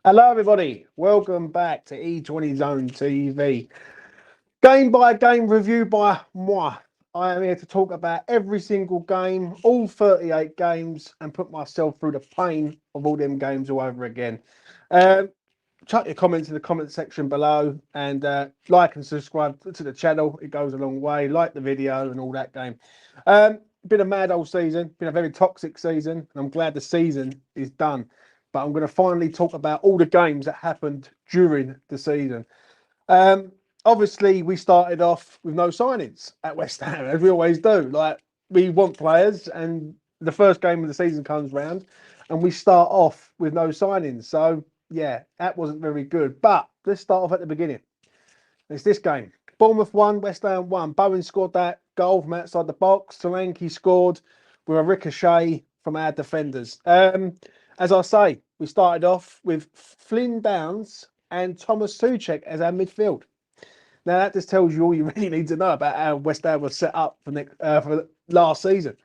Hello, everybody. Welcome back to E20 Zone TV. Game by game review by moi. I am here to talk about every single game, all 38 games, and put myself through the pain of all them games all over again. Um, Chuck your comments in the comment section below and like and subscribe to the channel. It goes a long way. Like the video and all that game. Been a mad old season, been a very toxic season, and I'm glad the season is done. But I'm going to finally talk about all the games that happened during the season. Um, Obviously, we started off with no signings at West Ham, as we always do. Like, we want players, and the first game of the season comes round, and we start off with no signings. So, yeah, that wasn't very good. But let's start off at the beginning. It's this game. Bournemouth won, West Ham won. Bowen scored that goal from outside the box. Solanke scored with a ricochet from our defenders. As I say, we started off with Flynn Downs and Thomas Souček as our midfield. Now that just tells you all you really need to know about how West Ham was set up for last season.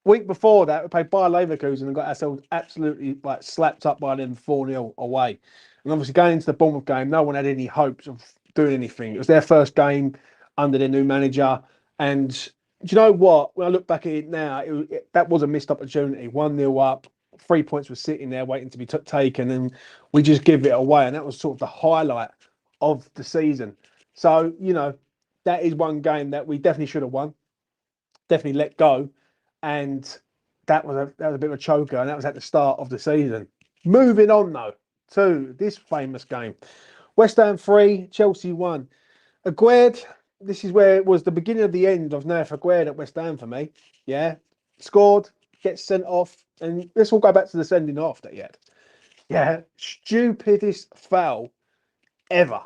Week before that, we played Bayer Leverkusen and got ourselves absolutely like slapped up by them 4-0 away. And obviously going into the Bournemouth game, no one had any hopes of doing anything. It was their first game under their new manager. And do you know what? When I look back at it now, that was a missed opportunity. 1-0 up, 3 points were sitting there waiting to be taken, and we just give it away. And that was sort of the highlight of the season. So, that is one game that we definitely should have won, definitely let go. And that was a bit of a choker, and that was at the start of the season. Moving on though to this famous game. West Ham 3, Chelsea 1. Aguerd, this is where it was the beginning of the end of Nath Aguerd at West Ham for me. Yeah. Scored, gets sent off, and let's all go back to the sending off that he had. Yeah. Stupidest foul ever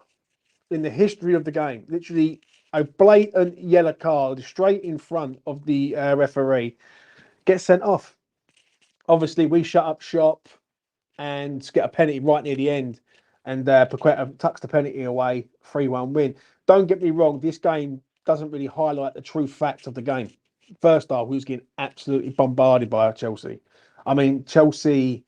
in the history of the game. Literally a blatant yellow card straight in front of the referee. Gets sent off. Obviously, we shut up shop and get a penalty right near the end. And Paqueta tucks the penalty away, 3-1 win. Don't get me wrong, this game doesn't really highlight the true facts of the game. First half, we was getting absolutely bombarded by Chelsea. I mean, Chelsea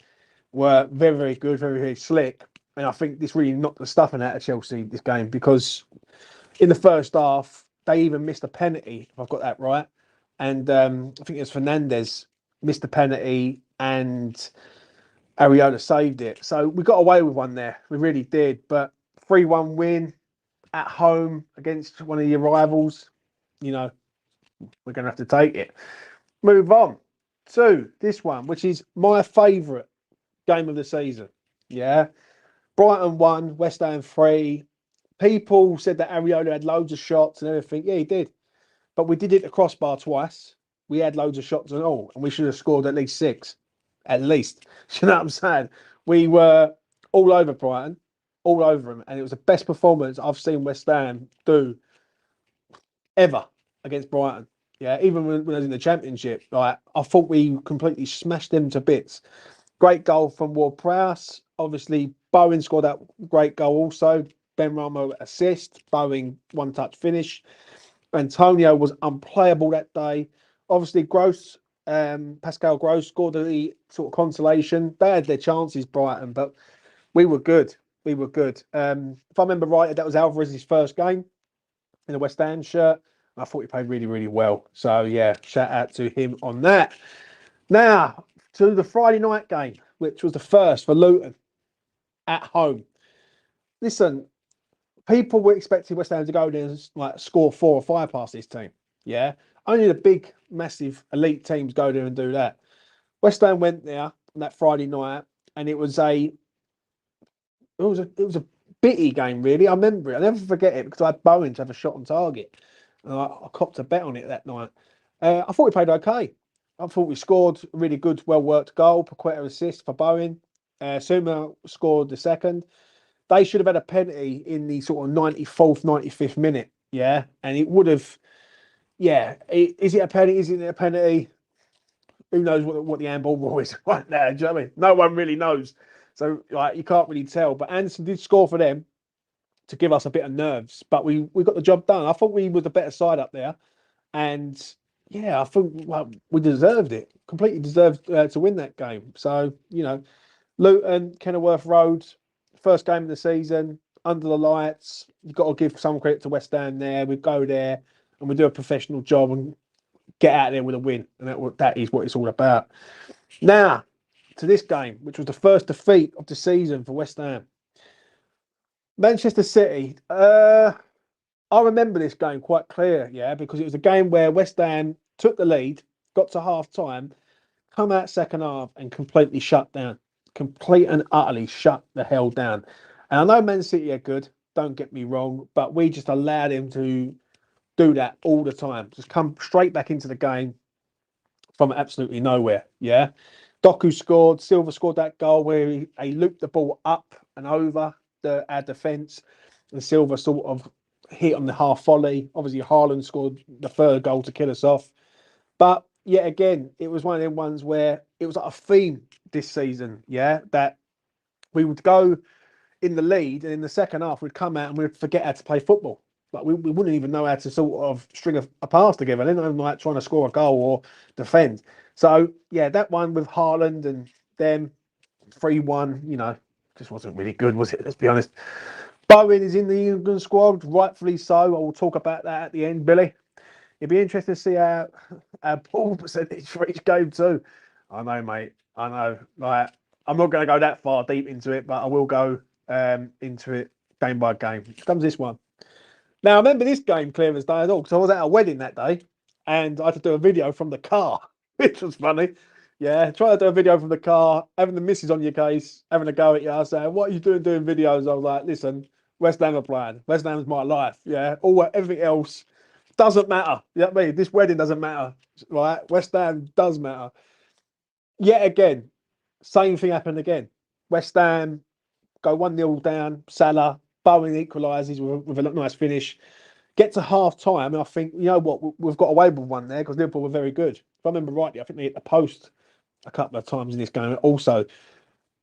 were very, very good, very, very slick. And I think this really knocked the stuffing out of Chelsea, this game, because in the first half, they even missed a penalty, if I've got that right. And I think it was Fernandez missed the penalty and Ariola saved it. So we got away with one there. We really did. But 3-1 win at home against one of your rivals, you know, we're going to have to take it. Move on to this one, which is my favourite game of the season. Yeah. Brighton 1, West Ham 3. People said that Ariola had loads of shots and everything. Yeah, he did. But we did hit the crossbar twice. We had loads of shots and all, and we should have scored at least 6. At least. You know what I'm saying? We were all over Brighton, all over them, and it was the best performance I've seen West Ham do ever against Brighton. Yeah, even when I was in the Championship, like I thought we completely smashed them to bits. Great goal from Ward-Prowse. Obviously, Bowen scored that great goal also. Ben Ramo assist. Bowen one-touch finish. Antonio was unplayable that day. Obviously, Pascal Gross scored the sort of consolation. They had their chances, Brighton, but we were good. We were good. If I remember right, that was Alvarez's first game in a West Ham shirt. I thought he played really, really well. So, yeah, shout out to him on that. Now, to the Friday night game, which was the first for Luton at home. Listen, people were expecting West Ham to go there and like score 4 or 5 past this team. Yeah. Only the big, massive, elite teams go there and do that. West Ham went there on that Friday night, and it was a bitty game, really. I remember it. I'll never forget it because I had Bowen to have a shot on target. And I copped a bet on it that night. I thought we played okay. I thought we scored a really good, well-worked goal. Paqueta assist for Bowen. Suma scored the second. They should have had a penalty in the sort of 94th, 95th minute. Yeah. And it would have, yeah. Is it a penalty? Isn't it a penalty? Who knows what the handball rule is right now? Do you know what I mean? No one really knows. So like you can't really tell. But Anderson did score for them to give us a bit of nerves. But we got the job done. I thought we were the better side up there. And yeah, I think we deserved it. Completely deserved to win that game. So, Luton, Kenilworth Road, first game of the season, under the lights. You've got to give some credit to West Ham there. We go there and we do a professional job and get out there with a win. And that is what it's all about. Now, to this game, which was the first defeat of the season for West Ham. Manchester City. I remember this game quite clear, yeah, because it was a game where West Ham took the lead, got to half time, come out second half and completely shut down. Complete and utterly shut the hell down. And I know Man City are good, don't get me wrong, but we just allowed him to do that all the time. Just come straight back into the game from absolutely nowhere. Yeah. Doku scored, Silva scored that goal where he looped the ball up and over our defence, and Silva sort of hit on the half volley. Obviously, Haaland scored the third goal to kill us off. But yet again, it was one of them ones where it was like a theme this season, yeah, that we would go in the lead and in the second half we'd come out and we'd forget how to play football. Like we wouldn't even know how to sort of string a pass together. They don't even like trying to score a goal or defend. So yeah, that one with Haaland and them 3-1, just wasn't really good, was it? Let's be honest. Bowen is in the England squad, rightfully so. I will talk about that at the end, Billy. It'd be interesting to see our ball percentage for each game too. I know, mate. I know. Like, I'm not going to go that far deep into it, but I will go into it game by game. Here comes this one. Now, I remember this game clear as day at all because I was at a wedding that day and I had to do a video from the car, which was funny. Yeah, trying to do a video from the car, having the missus on your case, having a go at you, saying, "What are you doing videos?" I was like, "Listen, West Ham are playing. West Ham is my life. Yeah, everything else doesn't matter. You know what I mean? This wedding doesn't matter, right? West Ham does matter." Yet again, same thing happened again. West Ham go 1-0 down. Salah, Bowen equalises with a nice finish. Get to half time, and I think, you know what, we've got away with one there because Liverpool were very good. If I remember rightly, I think they hit the post a couple of times in this game also.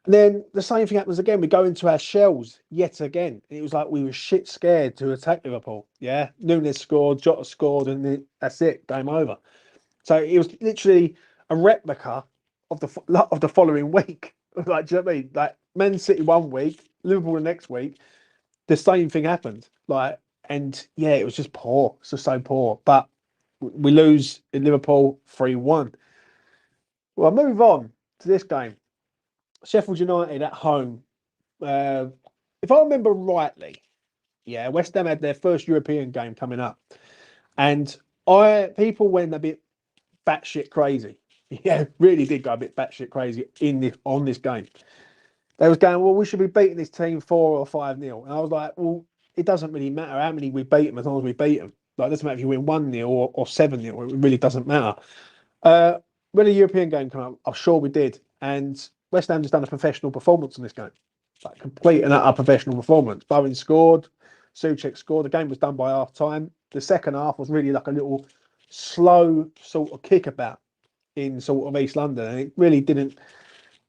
And then the same thing happens again. We go into our shells yet again. And it was like we were shit scared to attack Liverpool. Yeah. Nunes scored, Jota scored, and that's it. Game over. So it was literally a replica of the following week. Like, do you know what I mean? Like Man City one week, Liverpool the next week, the same thing happened. Like, and yeah, it was just poor. It's just so poor. But we lose in Liverpool 3-1. Well, I'll move on to this game. Sheffield United at home. Uh, if I remember rightly, yeah, West Ham had their first European game coming up, and people went a bit batshit crazy. Yeah, really did go a bit batshit crazy on this game. They was going, well, we should be beating this team 4 or 5-0, and I was like, well, it doesn't really matter how many we beat them as long as we beat them. Like, it doesn't matter if you win 1-0 or 7-0. It really doesn't matter. When a European game came up, I'm sure we did, and West Ham just done a professional performance in this game, like complete and utter professional performance. Bowen scored, Souček scored. The game was done by half time. The second half was really like a little slow sort of kickabout in sort of East London, and it really didn't. It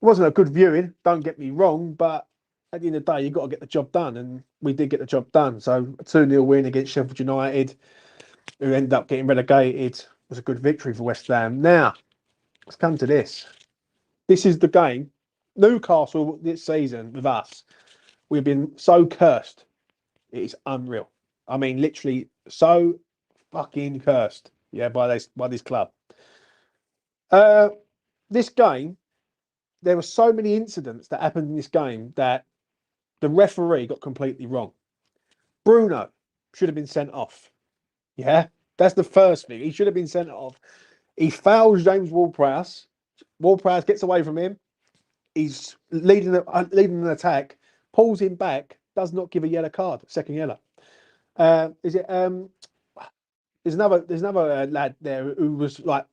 wasn't a good viewing. Don't get me wrong, but at the end of the day, you've got to get the job done, and we did get the job done. So a 2-0 win against Sheffield United, who ended up getting relegated, was a good victory for West Ham. Now, let's come to this. This is the game. Newcastle this season with us, we've been so cursed. It is unreal. I mean, literally so fucking cursed. Yeah, by this club. This game, there were so many incidents that happened in this game that the referee got completely wrong. Bruno should have been sent off. Yeah, that's the first thing. He should have been sent off. He fouls James Ward-Prowse. Ward-Prowse gets away from him. He's leading an attack, pulls him back, does not give a yellow card, second yellow. There's another lad there who was like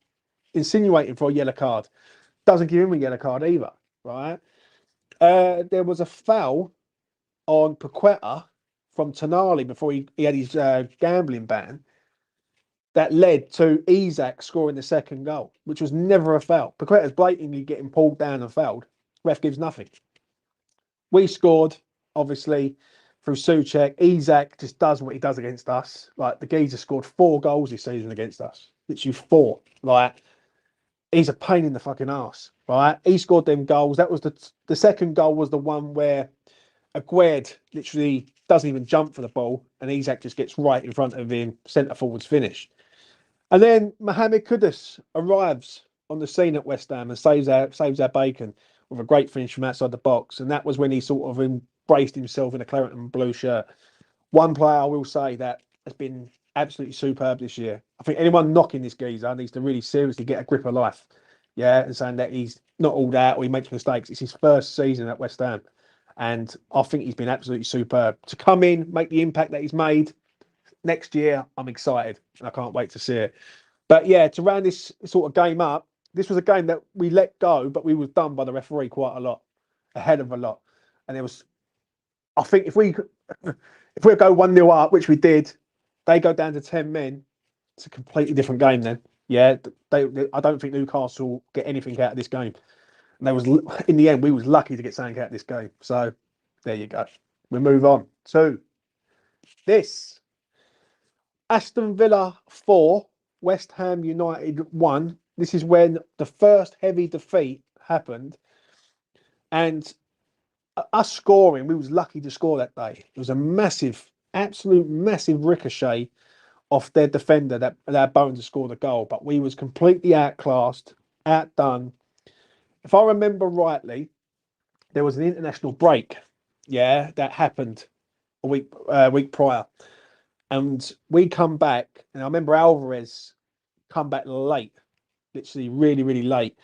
insinuating for a yellow card, doesn't give him a yellow card either, right? There was a foul on Paqueta from Tonali before he had his gambling ban that led to Isak scoring the second goal, which was never a foul. Paqueta's blatantly getting pulled down and fouled. Ref gives nothing. We scored, obviously, through Souček. Isak just does what he does against us. Like, the geezer scored 4 goals this season against us. Literally 4. Like, he's a pain in the fucking ass, right? He scored them goals. That was the second goal was the one where Aguerd literally doesn't even jump for the ball, and Isak just gets right in front of him, centre forwards finish. And then Mohamed Kudus arrives on the scene at West Ham and saves our bacon with a great finish from outside the box. And that was when he sort of embraced himself in a claret and blue shirt. One player I will say that has been absolutely superb this year. I think anyone knocking this geezer needs to really seriously get a grip of life. Yeah, and saying that he's not all that or he makes mistakes. It's his first season at West Ham. And I think he's been absolutely superb. To come in, make the impact that he's made next year, I'm excited and I can't wait to see it. But yeah, to round this sort of game up, this was a game that we let go, but we was done by the referee quite a lot, a hell of a lot. And it was, I think, if we go 1-0 up, which we did, they go down to 10 men. It's a completely different game then. Yeah, I don't think Newcastle get anything out of this game. And they was in the end, we was lucky to get something out of this game. So there you go. We move on to this. Aston Villa 4, West Ham United 1. This is when the first heavy defeat happened. And us scoring, we was lucky to score that day. It was a massive, absolute massive ricochet off their defender that allowed Bowen to score the goal. But we was completely outclassed, outdone. If I remember rightly, there was an international break, yeah, that happened a week prior. And we come back, and I remember Alvarez come back late, literally really, really late.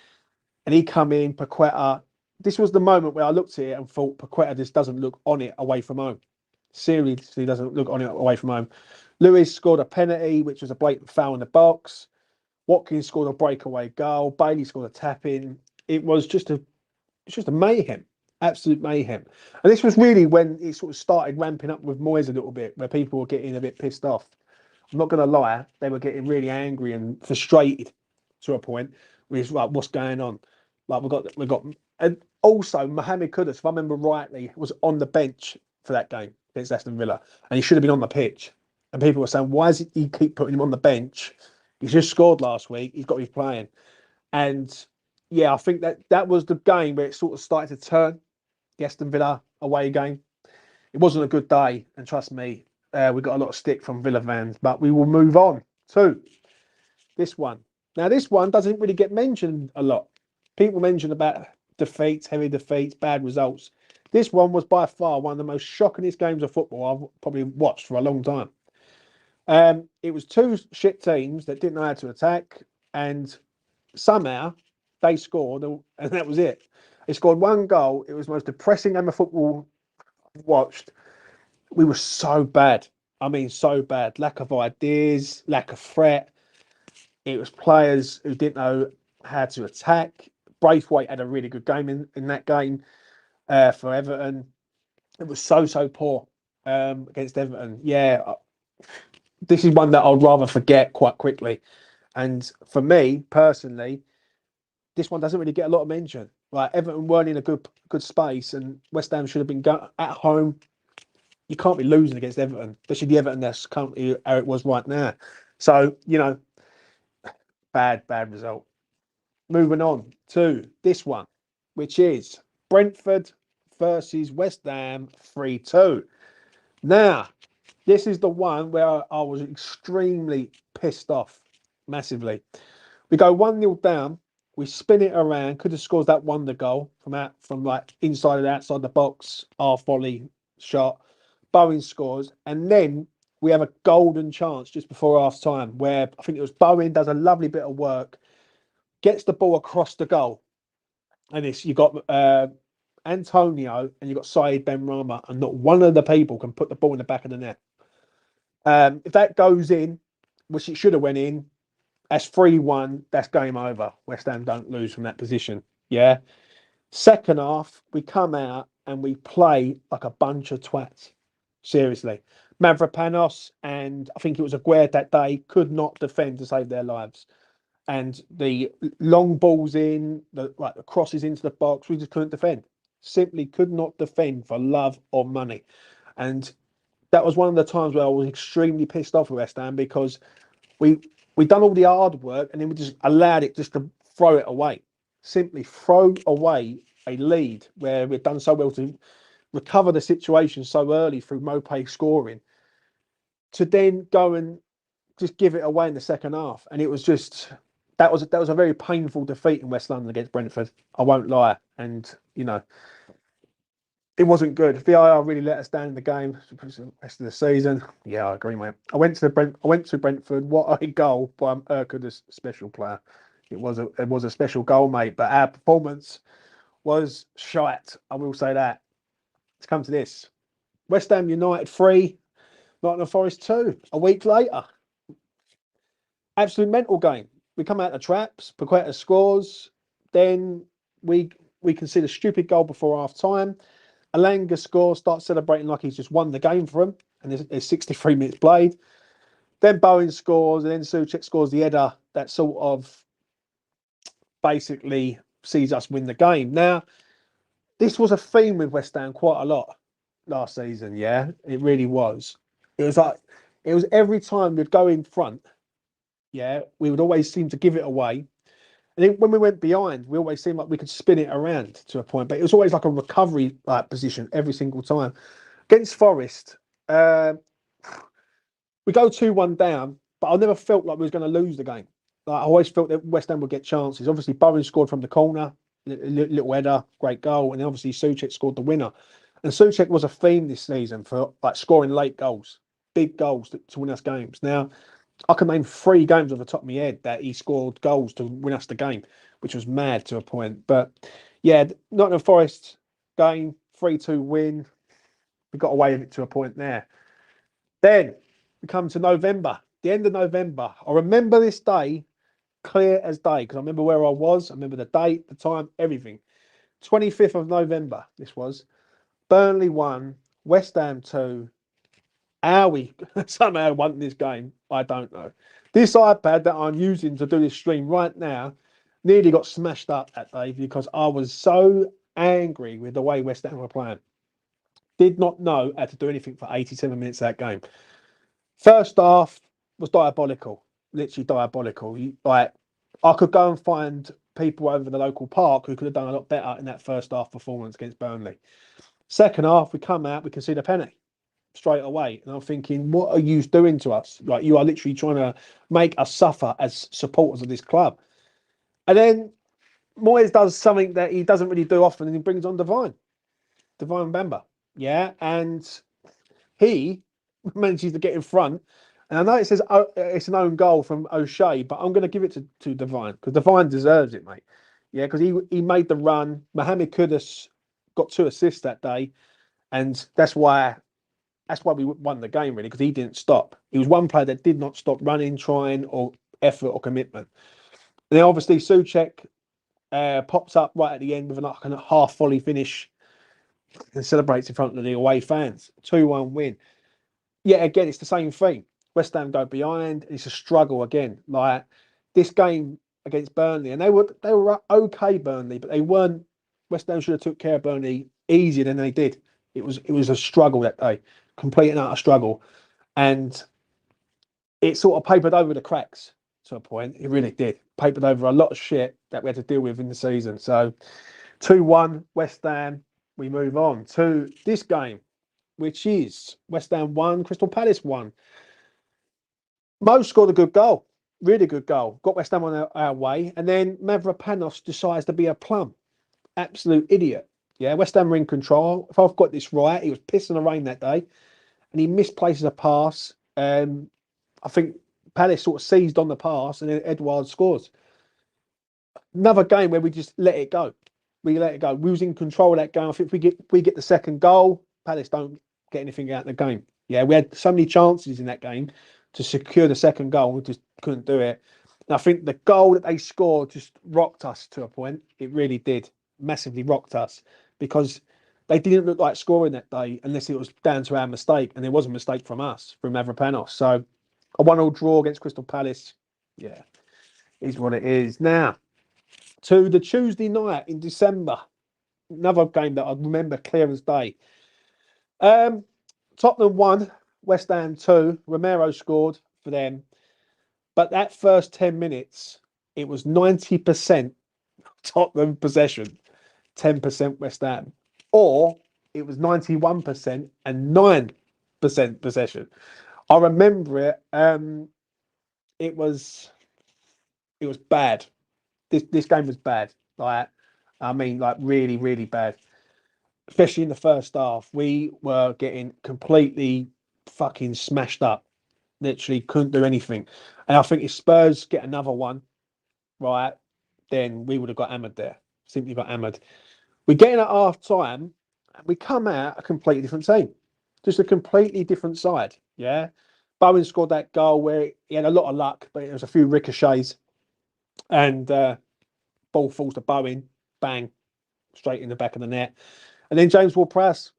And he come in, Paqueta. This was the moment where I looked at it and thought, Paqueta just doesn't look on it away from home. Seriously doesn't look on it away from home. Lewis scored a penalty, which was a blatant foul in the box. Watkins scored a breakaway goal. Bailey scored a tap-in. It was just a mayhem. Absolute mayhem. And this was really when it sort of started ramping up with Moyes a little bit, where people were getting a bit pissed off. I'm not going to lie, they were getting really angry and frustrated to a point. We was like, what's going on? Like we got, and also Mohamed Kudus, if I remember rightly, was on the bench for that game against Aston Villa, and he should have been on the pitch. And people were saying, why does he keep putting him on the bench? He's just scored last week. He's got to be playing. And yeah, I think that was the game where it sort of started to turn. The Aston Villa away game. It wasn't a good day, and trust me, we got a lot of stick from Villa fans. But we will move on to this one. Now, this one doesn't really get mentioned a lot. People mention about defeats, heavy defeats, bad results. This one was by far one of the most shockingest games of football I've probably watched for a long time. It was two shit teams that didn't know how to attack, and somehow they scored, and that was it. They scored one goal. It was the most depressing game of football I've watched. We were so bad. I mean, so bad. Lack of ideas, lack of threat. It was players who didn't know how to attack. Braithwaite had a really good game in that game for Everton. It was so poor against Everton. Yeah, this is one that I'd rather forget quite quickly. And for me, personally, this one doesn't really get a lot of mention. Like Everton weren't in a good space, and West Ham should have been at home. You can't be losing against Everton, especially the Everton that's currently how it was right now. So bad result. Moving on to this one, which is Brentford versus West Ham 3-2. Now, this is the one where I was extremely pissed off, massively. We go 1-0 down. We spin it around. Could have scored that wonder goal from like inside and outside the box. Our volley shot. Bowen scores, and then we have a golden chance just before half time where I think it was Bowen does a lovely bit of work, gets the ball across the goal, and you got Antonio and you got Saeed Benrahma, and not one of the people can put the ball in the back of the net. If that goes in, which it should have went in, that's 3-1. That's game over. West Ham don't lose from that position. Yeah. Second half, we come out and we play like a bunch of twats. Seriously. Mavropanos and I think it was Aguerd that day could not defend to save their lives. And the long balls in, the crosses into the box, we just couldn't defend. Simply could not defend for love or money. And that was one of the times where I was extremely pissed off with West Ham because we done all the hard work and then we just allowed it just to throw it away. Simply throw away a lead where we've done so well to recover the situation so early through Mopé scoring, to then go and just give it away in the second half. And it was just that was a very painful defeat in West London against Brentford. I won't lie, and it wasn't good. VAR really let us down in the game the rest of the season. Yeah, I agree, mate. I went to Brentford. What a goal by Urquhart's special player. It was a special goal, mate. But our performance was shite. I will say that. Let's come to this. West Ham United 3, Nottingham Forest 2. A week later, absolute mental game. We come out of traps. Paqueta scores. Then we concede a stupid goal before half time. Alanga scores, starts celebrating like he's just won the game for him, and there's 63 minutes played. Then Bowen scores, and then Souček scores the header that sort of basically sees us win the game. Now, this was a theme with West Ham quite a lot last season, yeah? It really was. It was every time we'd go in front, yeah, we would always seem to give it away. And then when we went behind, we always seemed like we could spin it around to a point, but it was always like a recovery position every single time. Against Forest, we go 2-1 down, but I never felt like we was going to lose the game. Like, I always felt that West Ham would get chances. Obviously, Bowen scored from the corner, little header, great goal, and then obviously Souček scored the winner. And Souček was a theme this season for like scoring late goals, big goals to win us games. Now, I can name 3 games off the top of my head that he scored goals to win us the game, which was mad to a point. But yeah, Nottingham Forest game, 3-2 win. We got away with it to a point there. Then we come to November, the end of November. I remember this day clear as day because I remember where I was. I remember the date, the time, everything. 25th of November, this was. Burnley 1, West Ham 2. How we somehow won this game, I don't know. This iPad that I'm using to do this stream right now nearly got smashed up that day because I was so angry with the way West Ham were playing. Did not know how to do anything for 87 minutes of that game. First half was diabolical, literally diabolical. Like, I could go and find people over the local park who could have done a lot better in that first half performance against Burnley. Second half, we come out, we concede a penny straight away. And I'm thinking, what are you doing to us? Like, you are literally trying to make us suffer as supporters of this club. And then Moyes does something that he doesn't really do often, and he brings on Divine Bamba. Yeah. And he manages to get in front. And I know it says it's an own goal from O'Shea, but I'm going to give it to Divine because Divine deserves it, mate. Yeah, because he made the run. Mohamed Kudus got 2 assists that day, and that's why we won the game, really, because he didn't stop. He was one player that did not stop running, trying, or effort or commitment. And then obviously Souček pops up right at the end with a half volley finish and celebrates in front of the away fans. 2-1 win. Yeah, again, it's the same thing. West Ham go behind. It's a struggle again. Like this game against Burnley, and they were okay, Burnley, but they weren't. West Ham should have took care of Burnley easier than they did. It was a struggle that day, complete and utter struggle, and it sort of papered over the cracks to a point. It really did. Papered over a lot of shit that we had to deal with in the season. So 2-1 West Ham. We move on to this game, which is West Ham 1, Crystal Palace 1. Mo scored a good goal, really good goal. Got West Ham on our way, and then Mavropanos decides to be a plum. Absolute idiot. Yeah, West Ham were in control. If I've got this right, he was pissing the rain that day, and he misplaces a pass. I think Palace sort of seized on the pass, and then Edouard scores. Another game where we just let it go. We let it go. We was in control of that game. I think we get the second goal, Palace don't get anything out of the game. Yeah, we had so many chances in that game to secure the second goal. We just couldn't do it. And I think the goal that they scored just rocked us to a point. It really did. Massively rocked us because they didn't look like scoring that day unless it was down to our mistake. And there was a mistake from us, from Mavropanos. So a 1-1 draw against Crystal Palace. Yeah, is what it is. Now, to the Tuesday night in December. Another game that I remember clear as day. Tottenham 1, West Ham 2. Romero scored for them. But that first 10 minutes, it was 90% Tottenham possession, 10% West Ham, or it was 91% and 9% possession. I remember it. It was bad. This game was bad. Like, I mean, like really, really bad. Especially in the first half, we were getting completely fucking smashed up. Literally couldn't do anything. And I think if Spurs get another one, right, then we would have got hammered there. Simply got hammered. We get in at half time, and we come out a completely different team. Just a completely different side. Yeah. Bowen scored that goal where he had a lot of luck, but there was a few ricochets, and ball falls to Bowen, bang, straight in the back of the net. And then James Ward-Prowse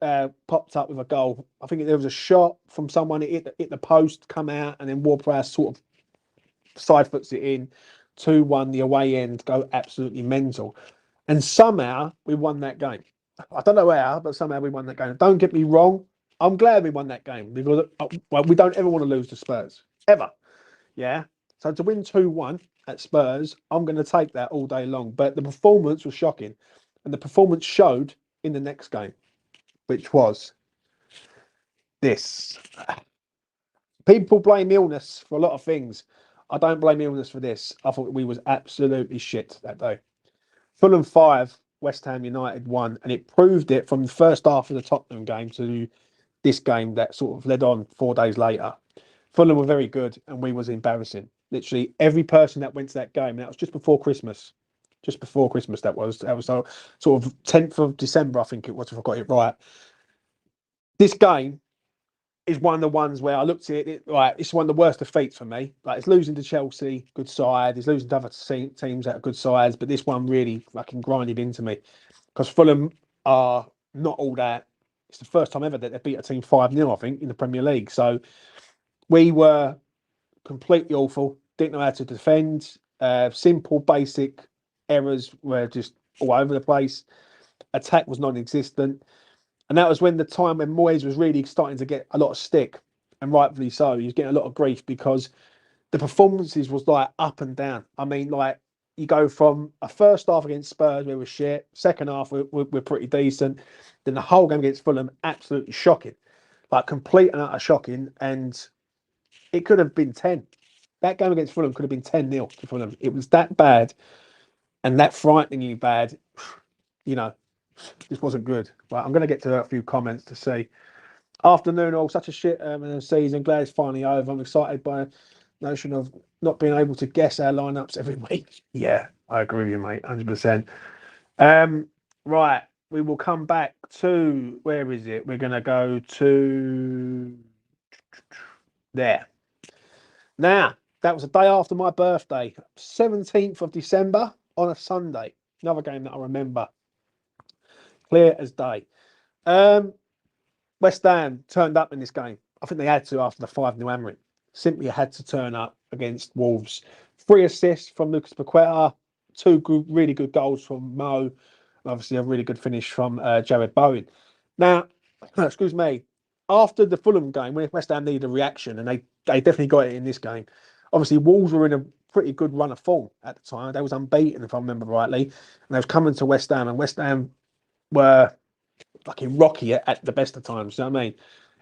popped up with a goal. I think there was a shot from someone, it hit the post, come out, and then Ward-Prowse sort of side foots it in. 2-1, the away end go absolutely mental. And somehow we won that game. I don't know how, but somehow we won that game. Don't get me wrong, I'm glad we won that game because well, we don't ever want to lose to Spurs. Ever. Yeah. So to win 2-1 at Spurs, I'm going to take that all day long. But the performance was shocking. And the performance showed in the next game, which was this. People blame illness for a lot of things. I don't blame illness for this. I thought we was absolutely shit that day. Fulham 5, West Ham United 1, and it proved it from the first half of the Tottenham game to this game that sort of led on 4 days later. Fulham were very good, and we was embarrassing. Literally every person that went to that game, and that was just before Christmas. Just before Christmas, that was sort of 10th of December, I think it was, if I got it right. This game is one of the ones where I looked at it, right, it's one of the worst defeats for me. Like, it's losing to Chelsea, good side. It's losing to other teams that are good sides, but this one really fucking grinded into me because Fulham are not all that. It's the first time ever that they beat a team 5-0, I think, in the Premier League. So we were completely awful, didn't know how to defend. Simple, basic errors were just all over the place. Attack was non-existent. And that was when the time when Moyes was really starting to get a lot of stick, and rightfully so. He was getting a lot of grief because the performances was like up and down. I mean, like you go from a first half against Spurs where we're shit, second half we're pretty decent, then the whole game against Fulham absolutely shocking, like complete and utter shocking. And it could have been 10. That game against Fulham could have been 10-0 to Fulham. It was that bad and that frighteningly bad. You know, this wasn't good. Right, I'm going to get to a few comments to see. Afternoon, all such a shit season. Glad it's finally over. I'm excited by the notion of not being able to guess our lineups every week. Yeah, I agree with you, mate. 100%. Right, we will come back to, where is it? We're going to go to there. Now, that was a day after my birthday, 17th of December on a Sunday. Another game that I remember clear as day. West Ham turned up in this game. I think they had to after the 5-0 hammering. Simply had to turn up against Wolves. 3 assists from Lucas Paqueta, 2 really good goals from Mo, and obviously a really good finish from Jared Bowen. Now, excuse me, after the Fulham game, when West Ham needed a reaction, and they definitely got it in this game. Obviously, Wolves were in a pretty good run of form at the time. They was unbeaten, if I remember rightly, and they was coming to West Ham, and West Ham were fucking rocky at the best of times. You know what I mean?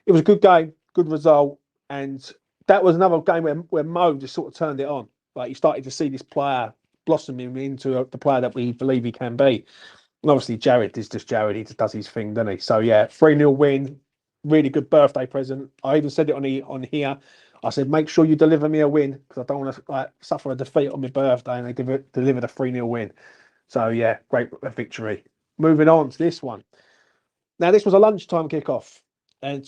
It was a good game, good result, and that was another game where Mo just sort of turned it on. Like, you started to see this player blossoming into the player that we believe he can be. And obviously, Jared is just Jared. He just does his thing, doesn't he? So yeah, 3-0 win, really good birthday present. I even said it on here. I said, make sure you deliver me a win because I don't want to suffer a defeat on my birthday, and they delivered a 3-0 win. So yeah, great victory. Moving on to this one. Now, this was a lunchtime kickoff, and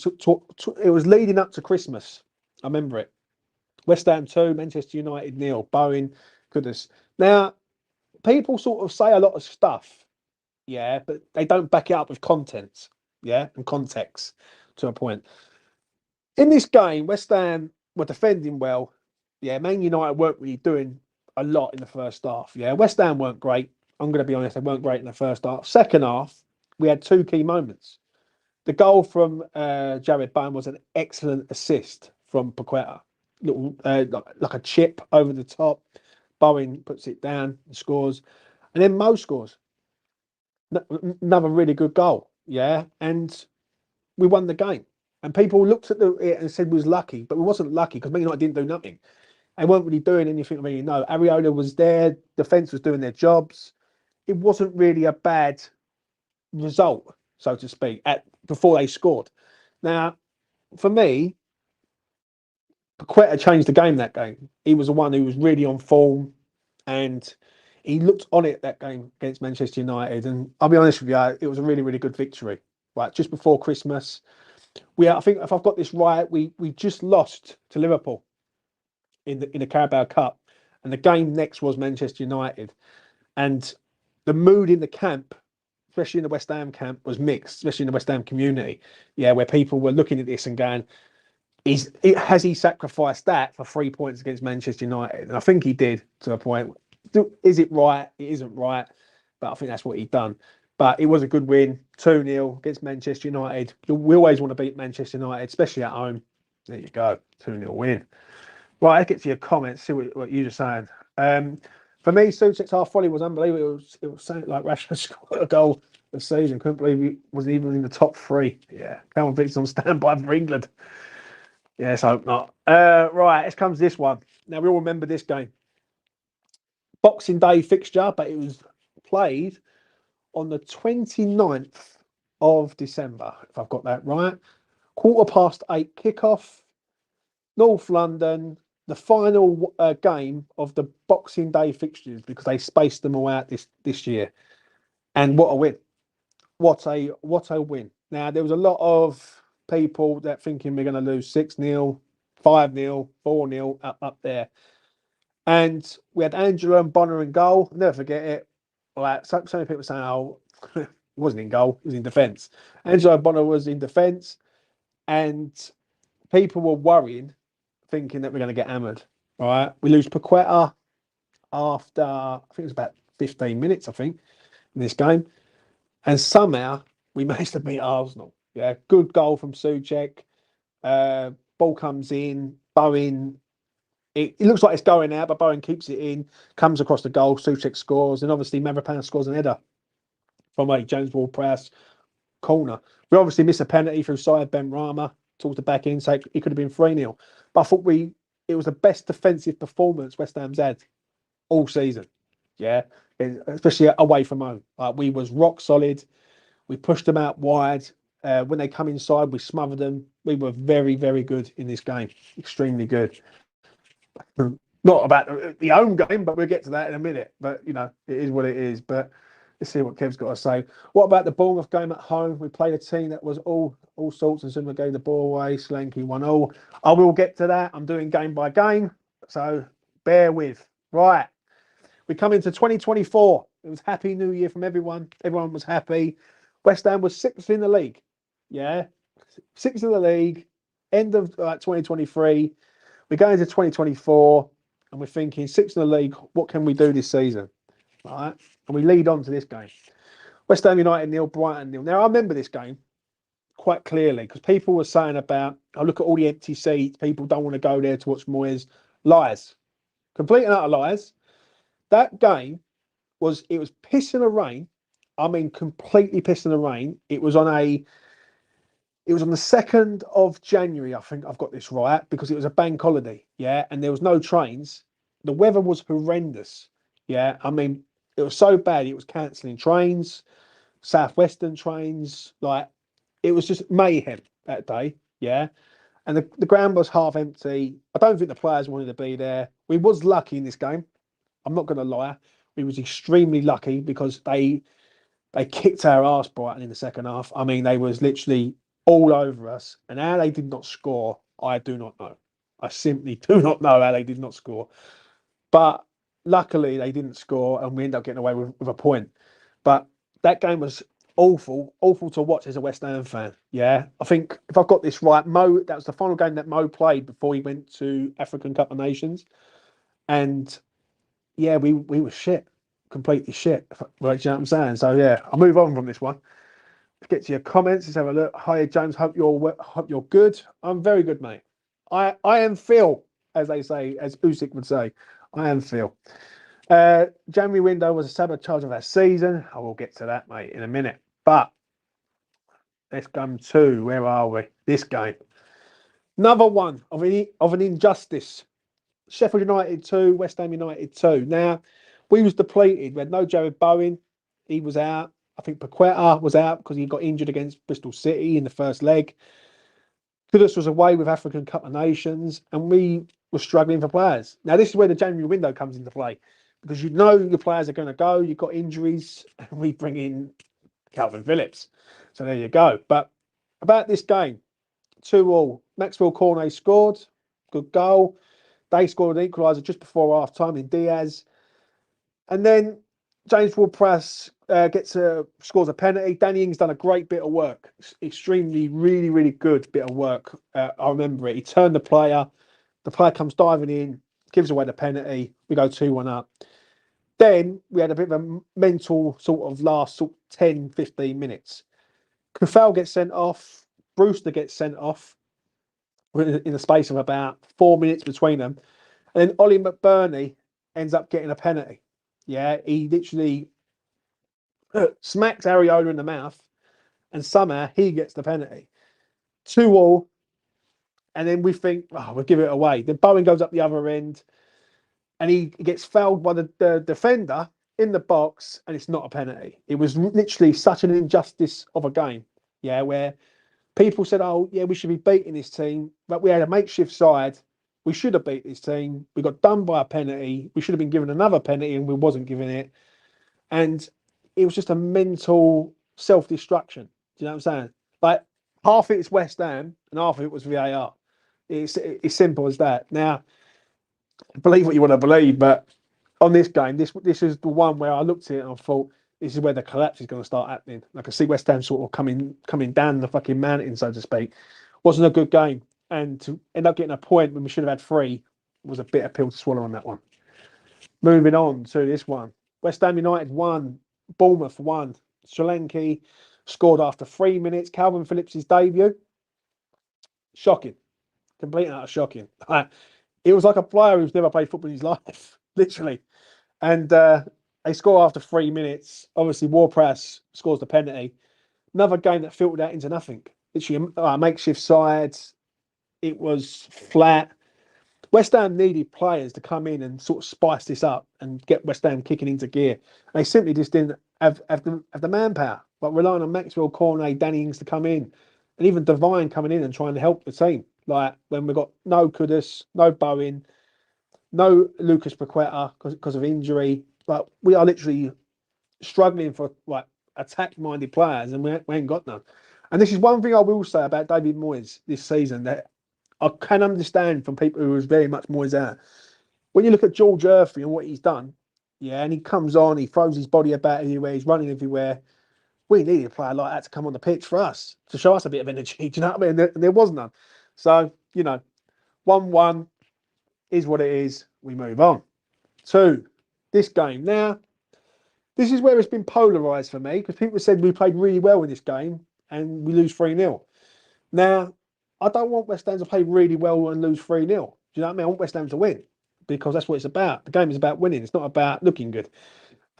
it was leading up to Christmas. I remember it. West Ham 2, Manchester United 0. Bowen, goodness. Now, people sort of say a lot of stuff, yeah, but they don't back it up with content, yeah, and context to a point. In this game, West Ham were defending well. Yeah, Man United weren't really doing a lot in the first half. Yeah, West Ham weren't great. I'm going to be honest, they weren't great in the first half. Second half, we had 2 key moments. The goal from Jared Bowen was an excellent assist from Paqueta. Little, like a chip over the top. Bowen puts it down and scores. And then Mo scores. Another really good goal. Yeah. And we won the game. And people looked at it and said we was lucky, but we wasn't lucky because Man United didn't do nothing. They weren't really doing anything. Really, no. Areola was there. Defence was doing their jobs. It wasn't really a bad result, so to speak, before they scored. Now, for me, Paqueta changed the game that game. He was the one who was really on form, and he looked on it that game against Manchester United. And I'll be honest with you, it was a really, really good victory. Right, just before Christmas, I think if I've got this right, we just lost to Liverpool in the Carabao Cup, and the game next was Manchester United, and the mood in the camp, especially in the West Ham camp, was mixed, especially in the West Ham community. Yeah, where people were looking at this and going, has he sacrificed that for 3 points against Manchester United? And I think he did to a point. Is it right? It isn't right, but I think that's what he'd done. But it was a good win, 2-0 against Manchester United. We always want to beat Manchester United, especially at home. There you go, 2-0 win. Right, let's get to your comments, see what you're just saying. For me, Soucek's half volley was unbelievable. It was something like Rashford scored a goal this season. Couldn't believe he wasn't even in the top three. Yeah, Calvin Phillips on standby for England. Yes, I hope not. Right, let's come to this one. Now, we all remember this game. Boxing Day fixture, but it was played on the 29th of December, if I've got that right. 8:15 kickoff, North London, the final game of the Boxing Day fixtures because they spaced them all out this year. And what a win. What a win. Now, there was a lot of people that thinking we're going to lose 6-0, 5-0, 4-0 up there. And we had Angela and Bonner in goal. I'll never forget it. Like so many people saying, "Oh, he wasn't in goal; he was in defence." Angela and Bonner was in defence, and people were worrying, thinking that we're going to get hammered. Right? We lose Paqueta after I think it was about 15 minutes. I think in this game, and somehow we managed to beat Arsenal. Yeah, good goal from Soucek. Ball comes in. Bowen. It looks like it's going out, but Bowen keeps it in, comes across the goal, Soucek scores, and obviously Mavropanos scores an header from a James Ward-Prowse corner. We obviously miss a penalty through Syed Benrahma towards the back end, so it could have been 3-0. But I thought it was the best defensive performance West Ham's had all season. Yeah, especially away from home. We was rock solid. We pushed them out wide. When they come inside, we smothered them. We were very, very good in this game. Extremely good. Not about the home game, but we'll get to that in a minute. But, it is what it is. But let's see what Kev's got to say. What about the Bournemouth game at home? We played a team that was all sorts, and soon we gave the ball away. Slanky 1-0. I will get to that. I'm doing game by game. So bear with. Right. We come into 2024. It was Happy New Year from everyone. Everyone was happy. West Ham was 6th in the league. Yeah. 6th in the league. End of 2023. We go into 2024 and we're thinking 6th in the league, what can we do this season? All right. And we lead on to this game. West Ham United 0, Brighton 0. Now, I remember this game quite clearly because people were saying about, I look at all the empty seats, people don't want to go there to watch Moyes. Lies. Complete and utter lies. That game was pissing the rain. I mean, completely pissing the rain. It was on the 2nd of January, I think I've got this right, because it was a bank holiday, yeah, and there was no trains. The weather was horrendous, yeah. I mean, it was so bad, it was cancelling trains, Southwestern trains, like, it was just mayhem that day, yeah. And the ground was half empty. I don't think the players wanted to be there. We was lucky in this game. I'm not going to lie. We was extremely lucky because they kicked our arse, Brighton, in the second half. I mean, they was literally all over us. And how they did not score, I do not know. I simply do not know how they did not score. But luckily, they didn't score, and we ended up getting away with a point. But that game was awful to watch as a West Ham fan. Yeah, I think if I've got this right, that was the final game that Mo played before he went to African Cup of Nations. And yeah, we were shit. Completely shit. Right, you know what I'm saying? So yeah, I'll move on from this one. Let's get to your comments. Let's have a look. Hi James, hope you're good. I'm very good, mate. I am Phil, as they say, as Usyk would say. I am Phil. January window was a sabotage of our season. I will get to that, mate, in a minute. But let's come to, where are we? This game. Another one of an injustice. Sheffield United 2, West Ham United 2. Now, we was depleted. We had no Jared Bowen. He was out. I think Paqueta was out because he got injured against Bristol City in the first leg. Kudus was away with African Cup of Nations, and we were struggling for players. Now, this is where the January window comes into play, because you know your players are going to go. You've got injuries, and we bring in Calvin Phillips. So there you go. But about this game, 2-2. Maxwell Cornet scored. Good goal. They scored an equaliser just before half time in Diaz. And then James Ward-Prowse scores a penalty. Danny Ings done a great bit of work. Extremely, really, really good bit of work. I remember it. He turned the player. The player comes diving in, gives away the penalty. We go 2-1 up. Then we had a bit of a mental sort of last 10, 15 minutes. Kufal gets sent off. Brewster gets sent off in the space of about 4 minutes between them. And then Ollie McBurney ends up getting a penalty. Yeah, he literally smacks Areola in the mouth, and somehow he gets the penalty. 2-2, and then we think, oh, we'll give it away. Then Bowen goes up the other end, and he gets fouled by the defender in the box, and it's not a penalty. It was literally such an injustice of a game, yeah, where people said, oh, yeah, we should be beating this team, but we had a makeshift side. We should have beat this team. We got done by a penalty. We should have been given another penalty, and we wasn't given it. And it was just a mental self-destruction. Do you know what I'm saying? Like, half of it's West Ham, and half of it was VAR. It's simple as that. Now, believe what you want to believe, but on this game, this is the one where I looked at it and I thought, this is where the collapse is going to start happening. I can see West Ham sort of coming down the fucking mountain, so to speak. Wasn't a good game. And to end up getting a point when we should have had 3 was a bitter pill to swallow on that one. Moving on to this one. West Ham United 1, Bournemouth 1. Solanke scored after 3 minutes. Calvin Phillips' debut. Shocking. Complete and utter shocking. It was like a player who's never played football in his life, literally. And they score after 3 minutes. Obviously, Ward-Prowse scores the penalty. Another game that filtered out into nothing. Literally a makeshift side. It was flat. West Ham needed players to come in and sort of spice this up and get West Ham kicking into gear. They simply just didn't have the manpower. But relying on Maxwell, Cornet, Danny Ings to come in, and even Devine coming in and trying to help the team. Like when we got no Kudus, no Bowen, no Lucas Paqueta because of injury. But we are literally struggling for like attack-minded players, and we ain't got none. And this is one thing I will say about David Moyes this season that I can understand from people who was very much Moyes out. When you look at George Murphy and what he's done, yeah, and he comes on, he throws his body about everywhere, he's running everywhere. We needed a player like that to come on the pitch for us, to show us a bit of energy. Do you know what I mean? There was none. So, 1-1 is what it is. We move on. 2, this game. Now, this is where it's been polarised for me because people said we played really well in this game and we lose 3-0. Now, I don't want West Ham to play really well and lose 3-0. Do you know what I mean? I want West Ham to win because that's what it's about. The game is about winning. It's not about looking good.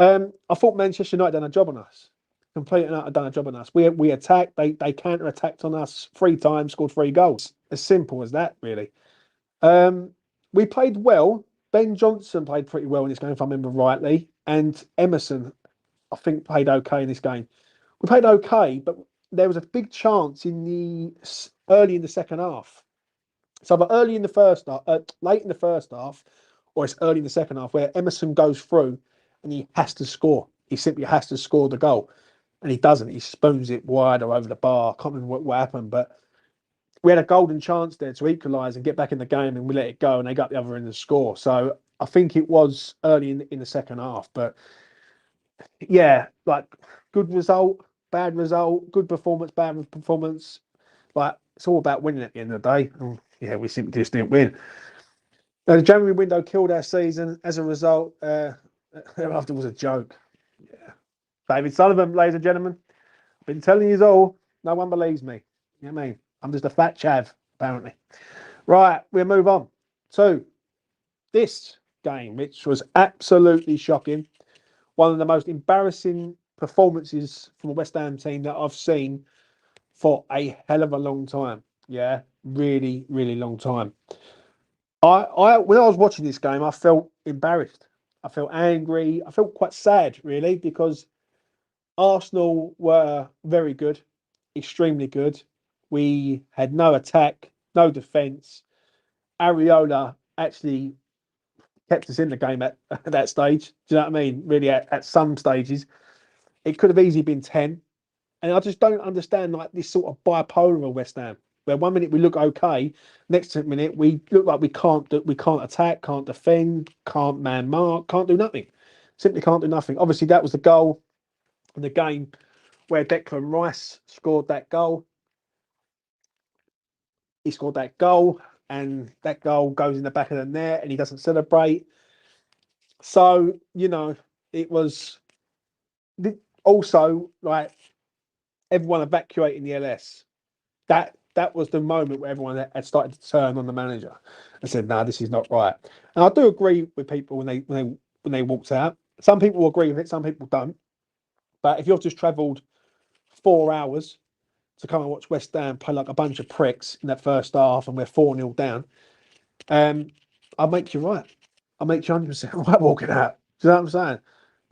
I thought Manchester United done a job on us. Complete and utter done a job on us. We attacked. They counter-attacked on us 3 times, scored 3 goals. As simple as that, really. We played well. Ben Johnson played pretty well in this game, if I remember rightly. And Emerson, I think, played okay in this game. We played okay, but there was a big chance early in the second half. So either early in the first half, late in the first half, or it's early in the second half where Emerson goes through and he has to score. He simply has to score the goal. And he doesn't. He spoons it wide or over the bar. I can't remember what happened, but we had a golden chance there to equalise and get back in the game, and we let it go, and they got the other end of the score. So I think it was early in the second half. But yeah, like good result, bad result, good performance, bad performance. Like it's all about winning at the end of the day. And yeah, we simply just didn't win. The January window killed our season. As a result, thereafter was a joke. Yeah. David Sullivan, ladies and gentlemen. I've been telling you all. No one believes me. You know what I mean? I'm just a fat chav, apparently. Right, we'll move on. So, this game, which was absolutely shocking. One of the most embarrassing performances from a West Ham team that I've seen for a hell of a long time. Yeah, really, really long time. When I was watching this game, I felt embarrassed. I felt angry. I felt quite sad, really, because Arsenal were very good, extremely good. We had no attack, no defence. Areola actually kept us in the game at that stage. Do you know what I mean? Really, at some stages, it could have easily been 10. And I just don't understand like this sort of bipolar of West Ham, where one minute we look okay, next minute we look like we can't attack, can't defend, can't man mark, can't do nothing. Simply can't do nothing. Obviously, that was the goal in the game where Declan Rice scored that goal. He scored that goal, and that goal goes in the back of the net, and he doesn't celebrate. So it was also like everyone evacuating the LS. That was the moment where everyone had started to turn on the manager and said, "No, this is not right." And I do agree with people when they walked out. Some people will agree with it, some people don't. But if you've just travelled 4 hours to come and watch West Ham play like a bunch of pricks in that first half, and we're 4-0 down, I'll make you right. I'll make you 100% right walking out. Do you know what I'm saying?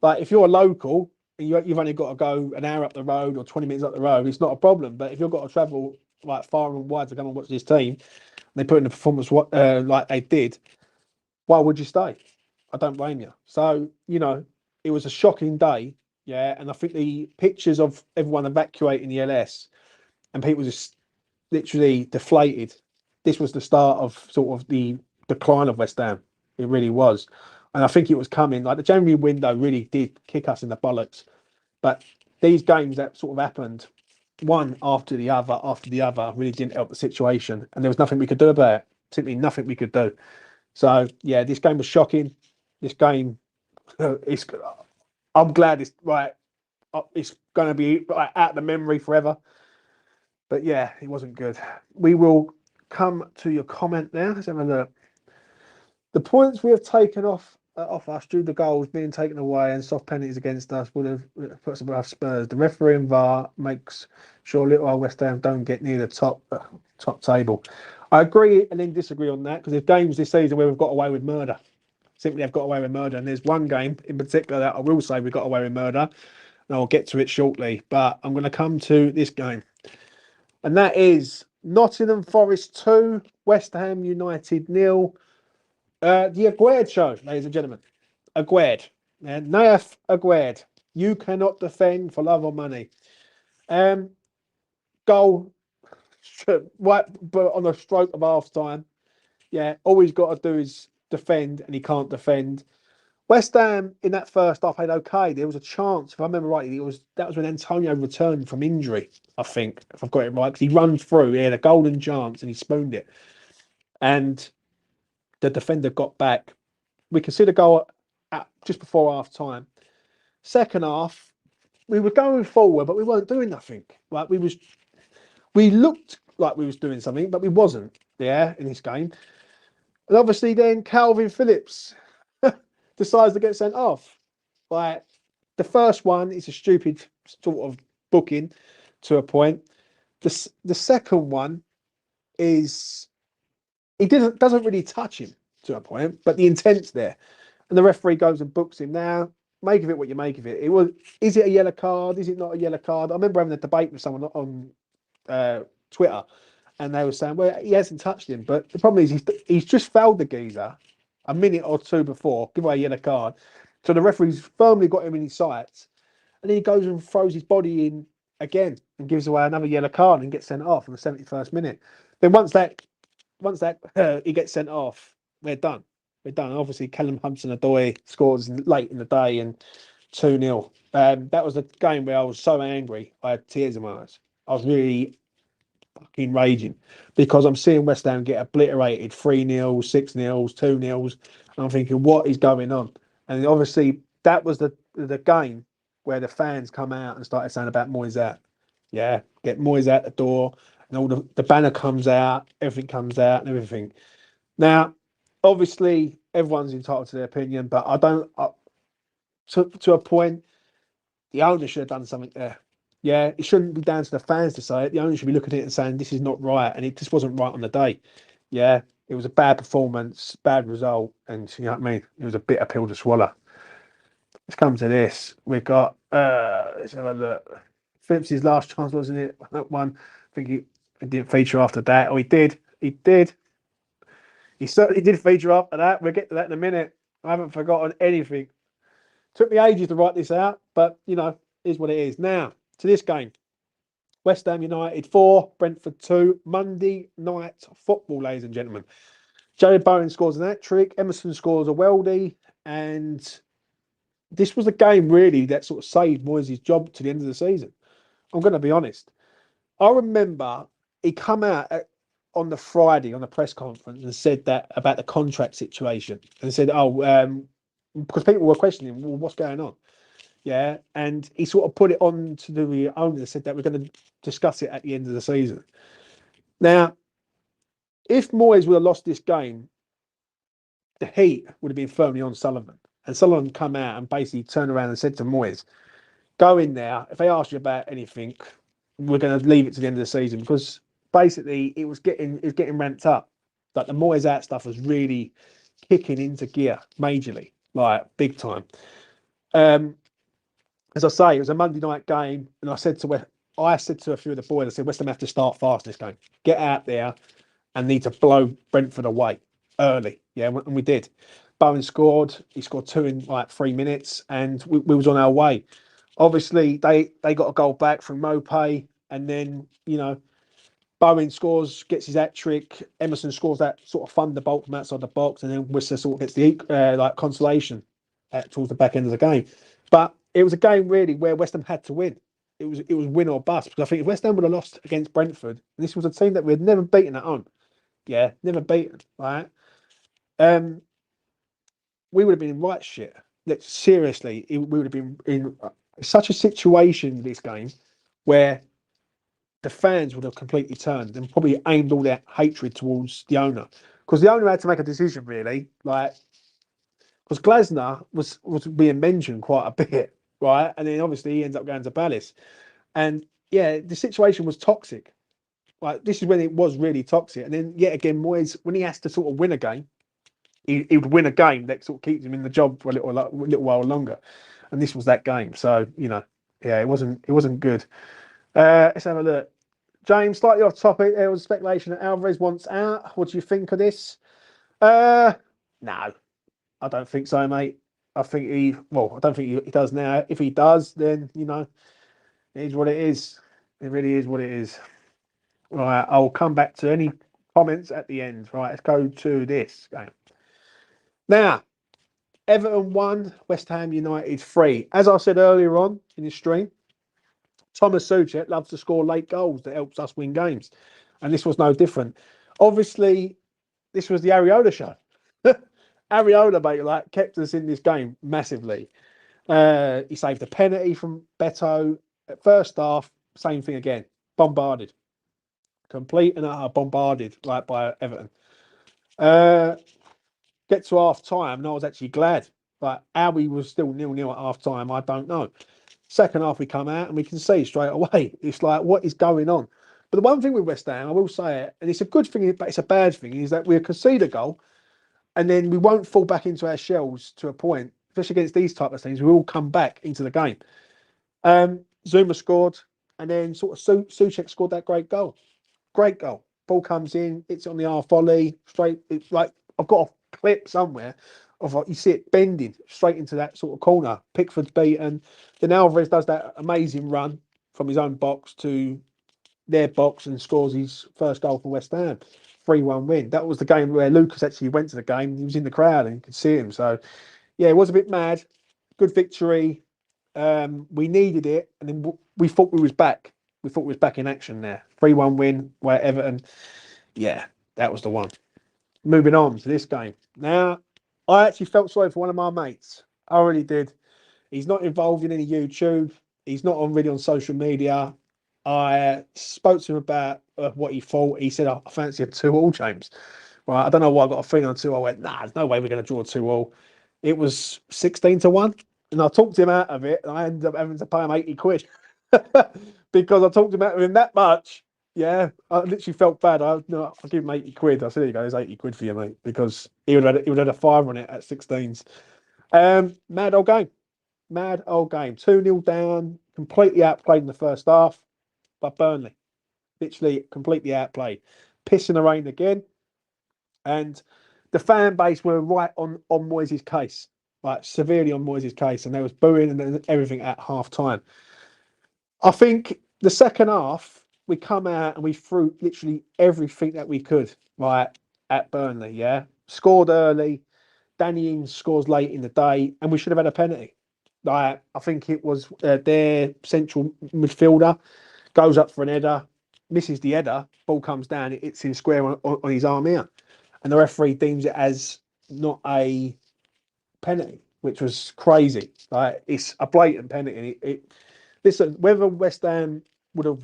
Like if you're a local and you've only got to go an hour up the road or 20 minutes up the road, it's not a problem. But if you've got to travel like far and wide to come and watch this team, and they put in a performance like they did, why would you stay? I don't blame you. So it was a shocking day, yeah. And I think the pictures of everyone evacuating the LS and people just literally deflated. This was the start of sort of the decline of West Ham. It really was. And I think it was coming. Like the January window really did kick us in the bollocks. But these games that sort of happened, one after the other, really didn't help the situation. And there was nothing we could do about it. Simply nothing we could do. So, yeah, this game was shocking. This game, it's, I'm glad it's right. It's going to be right, out of the memory forever. But yeah, it wasn't good. We will come to your comment now. Let's have a look. The points we have taken off us due to goals being taken away and soft penalties against us would have put us above Spurs. The referee and VAR makes sure little old West Ham don't get near the top table. I agree and then disagree on that because there's games this season where we've got away with murder. Simply have got away with murder. And there's one game in particular that I will say we got away with murder. And I'll get to it shortly. But I'm going to come to this game. And that is Nottingham Forest 2, West Ham United 0. The Aguerd show, ladies and gentlemen. Aguerd. Naif Aguerd. You cannot defend for love or money. Goal right, but on a stroke of half time. Yeah, all he's got to do is defend, and he can't defend. West Ham in that first half played okay. There was a chance, if I remember rightly, that was when Antonio returned from injury. I think, if I've got it right, because he ran through. He had a golden chance and he spooned it, and the defender got back. We consider goal at just before half time. Second half, we were going forward, but we weren't doing nothing. Like we looked like we was doing something, but we wasn't. Yeah, in this game, and obviously then Calvin Phillips decides to get sent off. Like the first one is a stupid sort of booking to a point. The second one is he doesn't really touch him to a point, but the intent's there. And the referee goes and books him. Now, make of it what you make of it. Is it a yellow card? Is it not a yellow card? I remember having a debate with someone on Twitter, and they were saying, well, he hasn't touched him. But the problem is he's just fouled the geezer a minute or two before, give away a yellow card. So the referee's firmly got him in his sights. And then he goes and throws his body in again and gives away another yellow card and gets sent off in the 71st minute. Then once that he gets sent off, we're done. We're done. Obviously, Callum Hudson-Odoi scores late in the day and 2-0. That was the game where I was so angry. I had tears in my eyes. I was really fucking raging because I'm seeing West Ham get obliterated 3-0, 6-0, 2-0. And I'm thinking, what is going on? And obviously, that was the game where the fans come out and started saying about Moyes out. Yeah, get Moyes out the door. And all the banner comes out, everything comes out and everything. Now, obviously, everyone's entitled to their opinion, but I don't. To a point, the owner should have done something there. Yeah, it shouldn't be down to the fans to say it. The owner should be looking at it and saying this is not right, and it just wasn't right on the day. Yeah, it was a bad performance, bad result, and you know what I mean. It was a bitter pill to swallow. Let's come to this. We've got let's have a look. Phillips's last chance, wasn't it? That one. I think he didn't feature after that. Oh, he did. He did. He certainly did feature after that. We'll get to that in a minute. I haven't forgotten anything. Took me ages to write this out, but you know, is what it is. Now to this game. West Ham United 4, Brentford 2, Monday night football, ladies and gentlemen. Joey Bowen scores an hat-trick, Emerson scores a weldy, and this was a game really that sort of saved Moyes' job to the end of the season. I'm going to be honest. I remember he come out on the Friday on the press conference and said that about the contract situation and said, because people were questioning, well, what's going on? Yeah, and he sort of put it on to the owner and said that we're going to discuss it at the end of the season. Now, if Moyes would have lost this game, the heat would have been firmly on Sullivan. And Sullivan come out and basically turned around and said to Moyes, go in there. If they ask you about anything, we're going to leave it to the end of the season, because basically it was getting ramped up. Like the Moyes out stuff was really kicking into gear majorly, like big time. As I say, it was a Monday night game, and I said to a few of the boys, I said, West Ham have to start fast in this game. Get out there and need to blow Brentford away early. Yeah, and we did. Bowen scored. He scored 2 in like 3 minutes, and we was on our way. Obviously, they got a goal back from Mopay, and then, you know, Bowen scores, gets his hat-trick. Emerson scores that sort of thunderbolt from outside the box, and then Worcester sort of gets the like consolation towards the back end of the game. But it was a game really where West Ham had to win. It was win or bust, because I think if West Ham would have lost against Brentford, and this was a team that we had never beaten at home, yeah, never beaten, right? We would have been in right shit. Like, seriously, we would have been in such a situation this game where the fans would have completely turned and probably aimed all their hatred towards the owner, because the owner had to make a decision really, like, because Glasner was being mentioned quite a bit, right? And then obviously he ends up going to Palace. And yeah, the situation was toxic. Like, this is when it was really toxic. And then yet again, Moyes, when he has to sort of win a game, he would win a game that sort of keeps him in the job for a little while longer. And this was that game. So, you know, yeah, it wasn't good. Let's have a look. James, slightly off topic. There was speculation that Alvarez wants out. What do you think of this? No. I don't think so, mate. I think I don't think he does now. If he does, then, you know, it is what it is. It really is what it is. Right, I'll come back to any comments at the end. Right, let's go to this game. Now, Everton 1, West Ham United 3. As I said earlier on in the stream, Thomas Soucek loves to score late goals that helps us win games. And this was no different. Obviously, this was the Areola show. Areola, mate, like, kept us in this game massively. He saved a penalty from Beto. At first half, same thing again. Bombarded. Complete and utter bombarded, like, by Everton. Get to half time, and I was actually glad. Like, how we was still 0-0 at half time, I don't know. Second half, we come out and we can see straight away. It's like, what is going on? But the one thing with West Ham, I will say it, and it's a good thing, but it's a bad thing, is that we'll concede a goal, and then we won't fall back into our shells to a point, especially against these type of things. We will come back into the game. Zuma scored, and then sort of Soucek scored that great goal. Great goal. Ball comes in, it's on the half volley, straight. It's like, I've got a clip somewhere of, like, you see it bending straight into that sort of corner. Pickford's beaten. Then Alvarez does that amazing run from his own box to their box and scores his first goal for West Ham. 3-1 win. That was the game where Lucas actually went to the game. He was in the crowd and you could see him. So, yeah, it was a bit mad. Good victory. We needed it, and then we thought we was back. We thought we was back in action there. 3-1 win where Everton. Yeah, that was the one. Moving on to this game. Now, I actually felt sorry for one of my mates. I really did. He's not involved in any YouTube. He's not really on social media. I spoke to him about what he thought. He said, I fancy a 2-2, James. Right, I don't know why I got a feeling on 2-0. I went, nah, there's no way we're going to draw 2-2. It was 16-1. And I talked him out of it, and I ended up having to pay him 80 quid because I talked him out of him that much. Yeah, I literally felt bad. I'll give him 80 quid. I said, there you go, there's 80 quid for you, mate, because he would have had a five on it at 16s. Mad old game. Mad old game. 2-0 down, completely outplayed in the first half by Burnley. Literally completely outplayed. Piss in the rain again. And the fan base were right on Moyes' case, like severely on Moyes' case, and they was booing and everything at half time. I think the second half, we come out and we threw literally everything that we could, right, at Burnley, yeah? Scored early. Danny Ings scores late in the day, and we should have had a penalty. Like, I think it was their central midfielder goes up for an header, misses the header, ball comes down, it hits him square on his arm here. And the referee deems it as not a penalty, which was crazy. Like, it's a blatant penalty. Listen, whether West Ham would have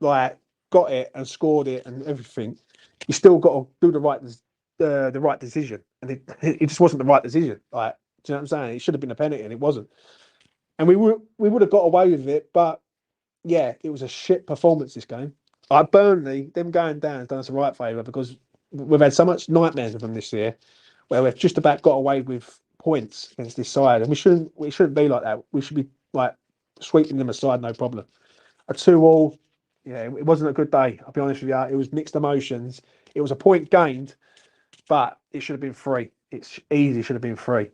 like got it and scored it and everything, you still got to do the right decision, and it just wasn't the right decision. Like, do you know what I'm saying? It should have been a penalty, and it wasn't. And we would have got away with it, but yeah, it was a shit performance this game. Like Burnley, them going down has done us a right favour because we've had so much nightmares with them this year, where we've just about got away with points against this side, and we shouldn't be like that. We should be like sweeping them aside, no problem. A 2-2, yeah, it wasn't a good day. I'll be honest with you. It was mixed emotions. It was a point gained, but it should have been free. It's easy, should have been free.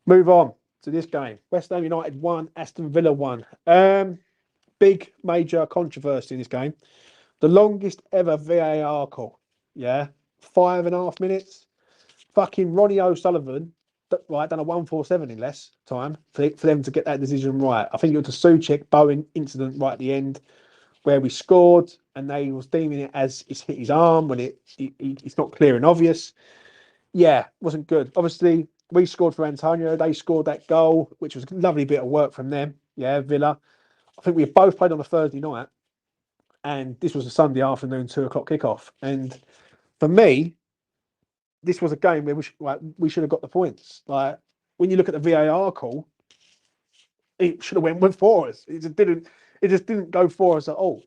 Move on to this game. West Ham United 1, Aston Villa 1. Big major controversy in this game. The longest ever VAR call. Yeah, 5.5 minutes. Fucking Ronnie O'Sullivan, right, done a 147 in less time for them to get that decision right. I think it was the Souček Bowen incident right at the end where we scored and they was deeming it as it's hit his arm when it's not clear and obvious. Yeah, wasn't good. Obviously, we scored for Antonio. They scored that goal, which was a lovely bit of work from them. Yeah, Villa. I think we both played on a Thursday night, and this was a Sunday afternoon, 2 o'clock kickoff. And for me, this was a game where we should have got the points. Like, when you look at the VAR call, it should have went for us. It just didn't go for us at all.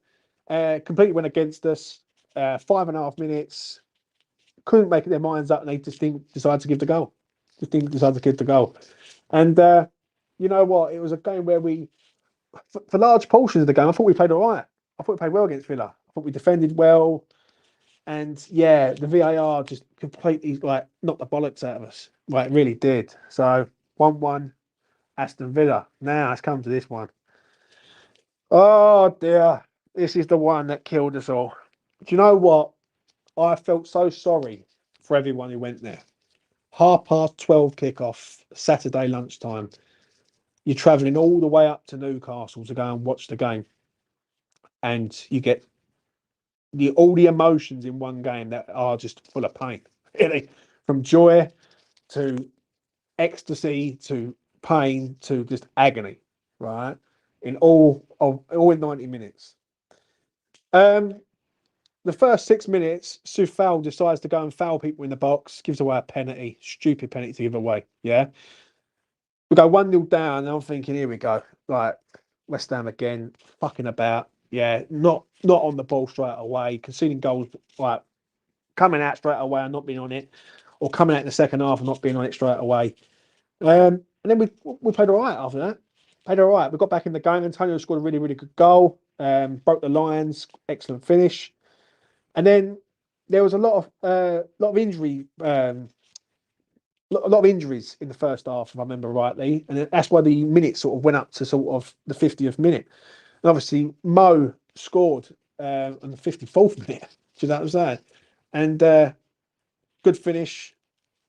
Completely went against us. 5.5 minutes. Couldn't make their minds up, and they just decided to give the goal. Just didn't decide to give the goal. And you know what? It was a game where for large portions of the game, I thought we played all right. I thought we played well against Villa. I thought we defended well. And yeah, the VAR just completely like knocked the bollocks out of us. Like, it really did. So 1-1 Aston Villa. Now it's come to this one. Oh dear. This is the one that killed us all. Do you know what? I felt so sorry for everyone who went there. 12:30 kickoff, Saturday lunchtime. You're travelling all the way up to Newcastle to go and watch the game. And you get all the emotions in one game that are just full of pain. Really. From joy to ecstasy to pain to just agony, right? All in 90 minutes. The first 6 minutes, Soufal decides to go and foul people in the box, gives away a penalty, stupid penalty to give away. Yeah. We go 1-0 down, and I'm thinking, here we go. Like, West Ham again, fucking about. Yeah, not on the ball straight away, conceding goals, like coming out straight away and not being on it, or coming out in the second half and not being on it straight away. And then we played all right after that. Played all right. We got back in the game. Antonio scored a really, really good goal. Broke the lines. Excellent finish. And then there was a lot of injury, a lot of injuries in the first half, if I remember rightly, and that's why the minutes sort of went up to sort of the 50th minute. And obviously, Mo scored on the 54th minute. Do you know what I'm saying? And good finish.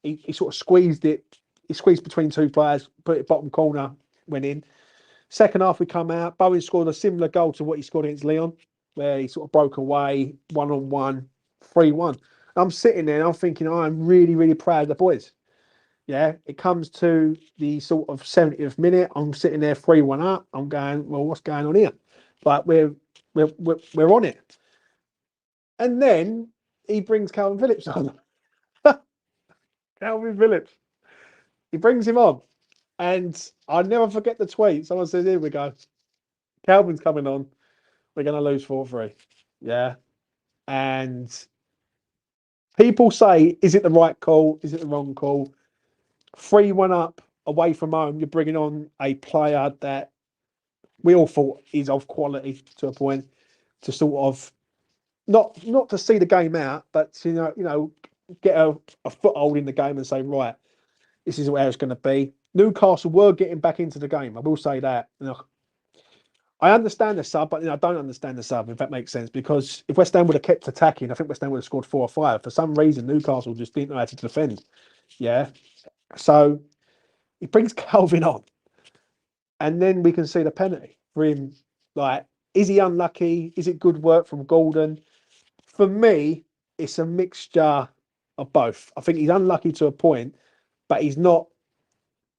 He sort of squeezed it. He squeezed between two players, put it bottom corner, went in. Second half, we come out. Bowen scored a similar goal to what he scored against Leon, where he sort of broke away, 1-on-1, 3-1. I'm sitting there and I'm thinking, I'm really, really proud of the boys. Yeah, it comes to the sort of 70th minute. I'm sitting there 3-1 up. I'm going, well, what's going on here? Like, we're on it. And then he brings Calvin Phillips on. Calvin Phillips. He brings him on. And I'll never forget the tweet. Someone says, here we go. Calvin's coming on. We're going to lose 4-3. Yeah. And people say, is it the right call? Is it the wrong call? 3-1 up away from home. You're bringing on a player that we all thought is of quality to a point to sort of not to see the game out, but to, get a foothold in the game and say, right, this is where it's going to be. Newcastle were getting back into the game. I will say that. I understand the sub, but I don't understand the sub, if that makes sense. Because if West Ham would have kept attacking, I think West Ham would have scored 4 or 5. For some reason, Newcastle just didn't know how to defend. Yeah. So he brings Calvin on. And then we can see the penalty for him. Like, is he unlucky? Is it good work from Gordon? For me, it's a mixture of both. I think he's unlucky to a point, but he's not.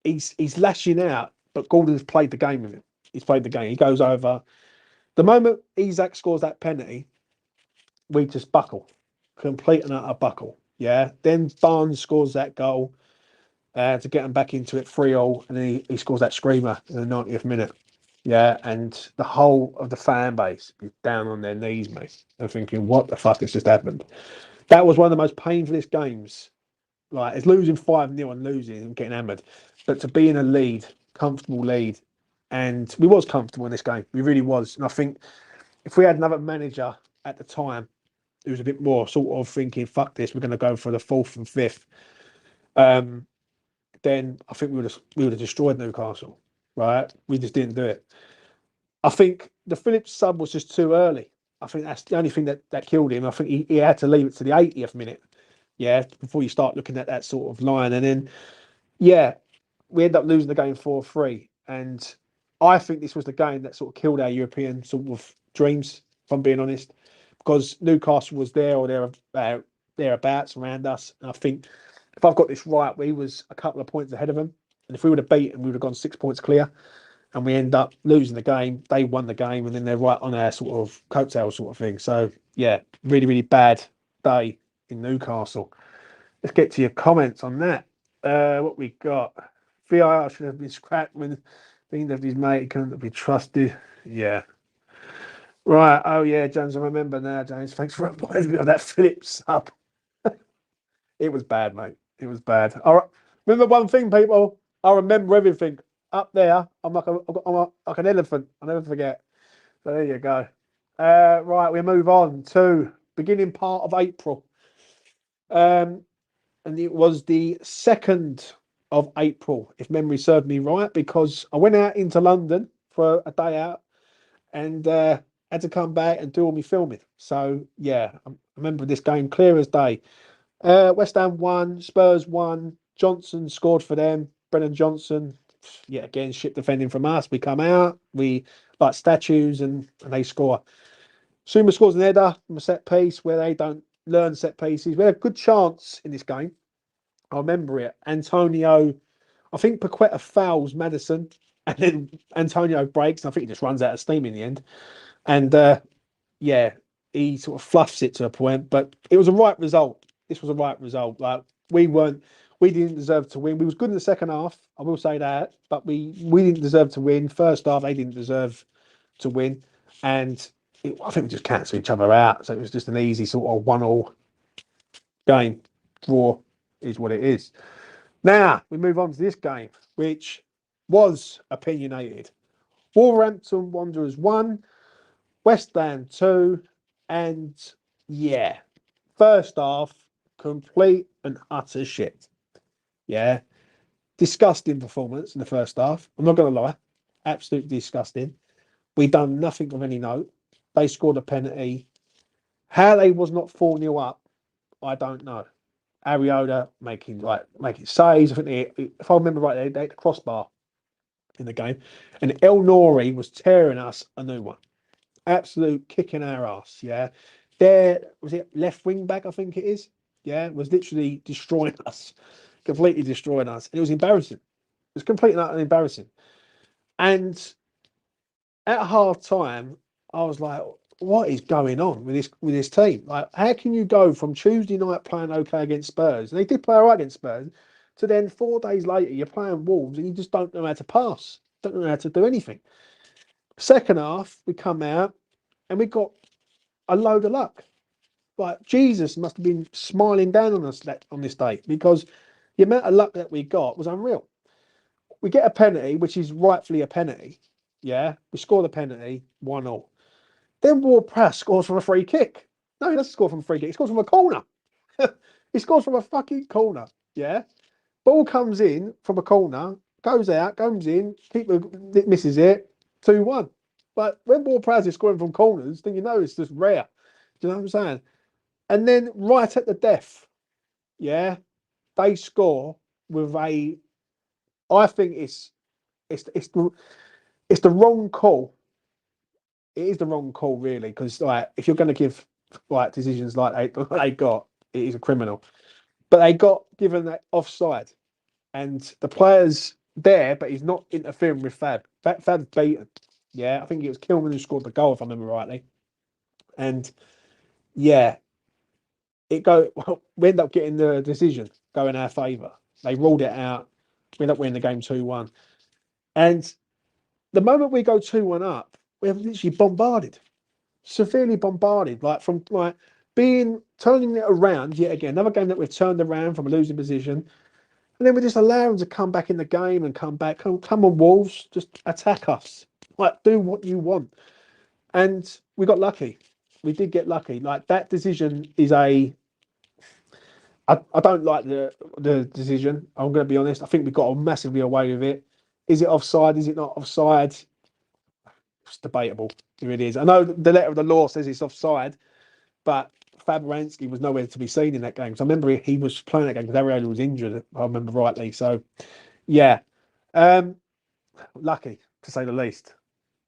He's lashing out. But Gordon's played the game with him. He's played the game. He goes over. The moment Isak scores that penalty, we just buckle, complete and utter buckle. Yeah. Then Barnes scores that goal to get him back into it 3-3, and then he scores that screamer in the 90th minute. Yeah, and the whole of the fan base is down on their knees, mate. They're thinking, what the fuck has just happened? That was one of the most painfulest games. Like, it's losing 5-0 and losing and getting hammered. But to be in a lead, comfortable lead, and we was comfortable in this game. We really was. And I think if we had another manager at the time who was a bit more sort of thinking, fuck this, we're going to go for the 4th and 5th, then I think we would have destroyed Newcastle, right? We just didn't do it. I think the Phillips sub was just too early. I think that's the only thing that killed him. I think he had to leave it to the 80th minute, yeah, before you start looking at that sort of line. And then, yeah, we end up losing the game 4-3. And I think this was the game that sort of killed our European sort of dreams, if I'm being honest, because Newcastle was there or thereabouts around us. And I think if I've got this right, we was a couple of points ahead of them. And if we would have beaten, we would have gone 6 points clear. And we end up losing the game. They won the game, and then they're right on our sort of coattail sort of thing. So, yeah, really, really bad day in Newcastle. Let's get to your comments on that. What we got? VIR should have been scrapped when being left his mate couldn't be trusted. Yeah. Right. Oh, yeah, James, I remember now, James. Thanks for reminding me of that Phillips sub. It was bad, mate. It was bad. All right. Remember one thing, people. I remember everything. Up there, I'm like like an elephant. I'll never forget. So there you go. Right, we move on to beginning part of April. And it was the 2nd of April, if memory served me right, because I went out into London for a day out and had to come back and do all my filming. So, yeah, I remember this game clear as day. West Ham won, Spurs won, Johnson scored for them, Brennan Johnson. Yeah, again, ship defending from us. We come out, we like statues, and they score. Suma scores an header from a set piece where they don't learn set pieces. We had a good chance in this game. I remember it. Antonio, I think Paqueta fouls Maddison, and then Antonio breaks, and I think he just runs out of steam in the end. And yeah, he sort of fluffs it to a point, but it was a right result. This was a right result. Like we didn't deserve to win. We was good in the second half, I will say that, but we didn't deserve to win. First half, they didn't deserve to win, and I think we just cancelled each other out. So it was just an easy sort of 1-1 game. Draw is what it is. Now we move on to this game, which was opinionated. Wolverhampton Wanderers 1, West Ham 2, and yeah, first half complete and utter shit. Yeah. Disgusting performance in the first half. I'm not going to lie. Absolutely disgusting. We done nothing of any note. They scored a penalty. How they was not 4-0 up, I don't know. Ariola making saves. I think if I remember right, they hit the crossbar in the game. And El Nori was tearing us a new one. Absolute kicking our ass. Yeah. There was it left wing back, I think it is. Yeah, was literally destroying us. Completely destroying us. And it was embarrassing. It was completely embarrassing. And at half time, I was like, what is going on with this team? Like, how can you go from Tuesday night playing okay against Spurs, and they did play all right against Spurs, to then 4 days later you're playing Wolves and you just don't know how to pass, don't know how to do anything. Second half, we come out and we got a load of luck. Like, Jesus must have been smiling down on us on this day, because the amount of luck that we got was unreal. We get a penalty, which is rightfully a penalty. Yeah, we score the penalty, 1-1. Then Ward-Prowse scores from a free kick. No, he doesn't score from a free kick. He scores from a corner. He scores from a fucking corner. Yeah. Ball comes in from a corner, goes out, comes in, keeper misses it, 2-1. But when Ward-Prowse is scoring from corners, then you know it's just rare. Do you know what I'm saying? And then right at the death, yeah, they score with a. I think it's the wrong call. It is the wrong call, really, because like, if you're going to give like decisions like they got, it is a criminal. But they got given that offside, and the player's there, but he's not interfering with Fab. Fab's beaten. Yeah, I think it was Kilman who scored the goal, if I remember rightly. And yeah, well, we end up getting the decision go in our favour. They ruled it out. We end up winning the game 2-1. And the moment we go 2-1 up, we're literally bombarded, severely bombarded, like from like turning it around yet again. Another game that we've turned around from a losing position. And then we just allow them to come back in the game and come back. Come on, Wolves, just attack us. Like, do what you want. And we got lucky. We did get lucky. Like, that decision is I don't like the decision. I'm going to be honest. I think we got massively away with it. Is it offside? Is it not offside? It's debatable. It really is. I know the letter of the law says it's offside, but Fabianski was nowhere to be seen in that game. So I remember he was playing that game because Areola was injured, if I remember rightly. So, yeah. Lucky, to say the least.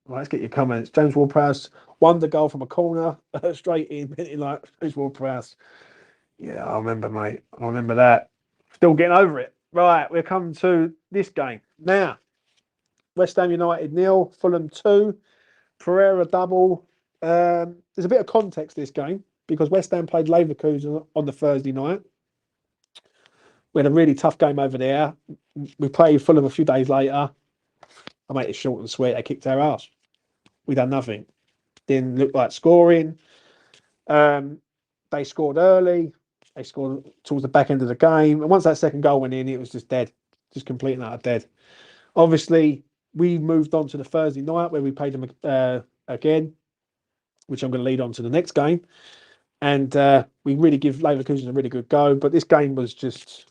Right, let's get your comments. James Ward-Prowse won the goal from a corner, straight in, like James Ward-Prowse. Yeah, I remember, mate. I remember that. Still getting over it. Right, we're coming to this game. Now, West Ham United 0, Fulham 2, Pereira double. There's a bit of context to this game, because West Ham played Leverkusen on the Thursday night. We had a really tough game over there. We played Fulham a few days later. I made it short and sweet. They kicked our ass. We done nothing. Didn't look like scoring. They scored early. They scored towards the back end of the game. And once that second goal went in, it was just dead. Just completely and utter dead. Obviously, we moved on to the Thursday night where we played them again, which I'm going to lead on to the next game. And we really give Leverkusen a really good go. But this game was just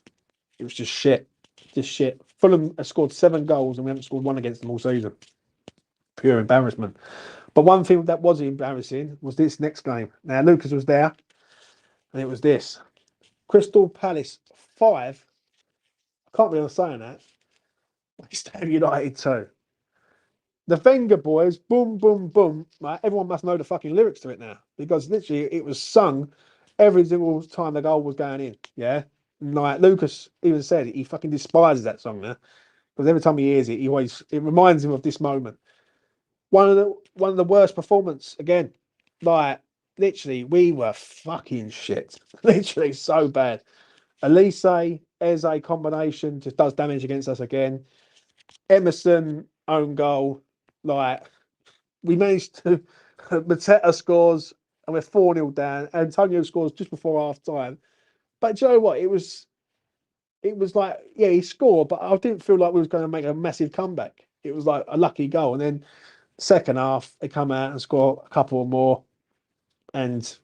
shit. Just shit. Fulham has scored 7 goals and we haven't scored one against them all season. Pure embarrassment. But one thing that was embarrassing was this next game. Now, Lucas was there, and it was this. Crystal Palace 5. I can't believe I'm saying that. West Ham United 2. The Wenger boys, boom, boom, boom. Right? Everyone must know the fucking lyrics to it now, because literally it was sung every single time the goal was going in. Yeah? Like, Lucas even said he fucking despises that song now, because every time he hears it, it reminds him of this moment. One of the worst performance again. Like, literally, we were fucking shit. Literally so bad. Elise, Eze combination just does damage against us again. Emerson own goal. Like, we managed to Mateta scores and we're 4-0 down. Antonio scores just before half time. But do you know what? It was like, yeah, he scored, but I didn't feel like we was going to make a massive comeback. It was like a lucky goal. And then second half, they come out and score a couple more. And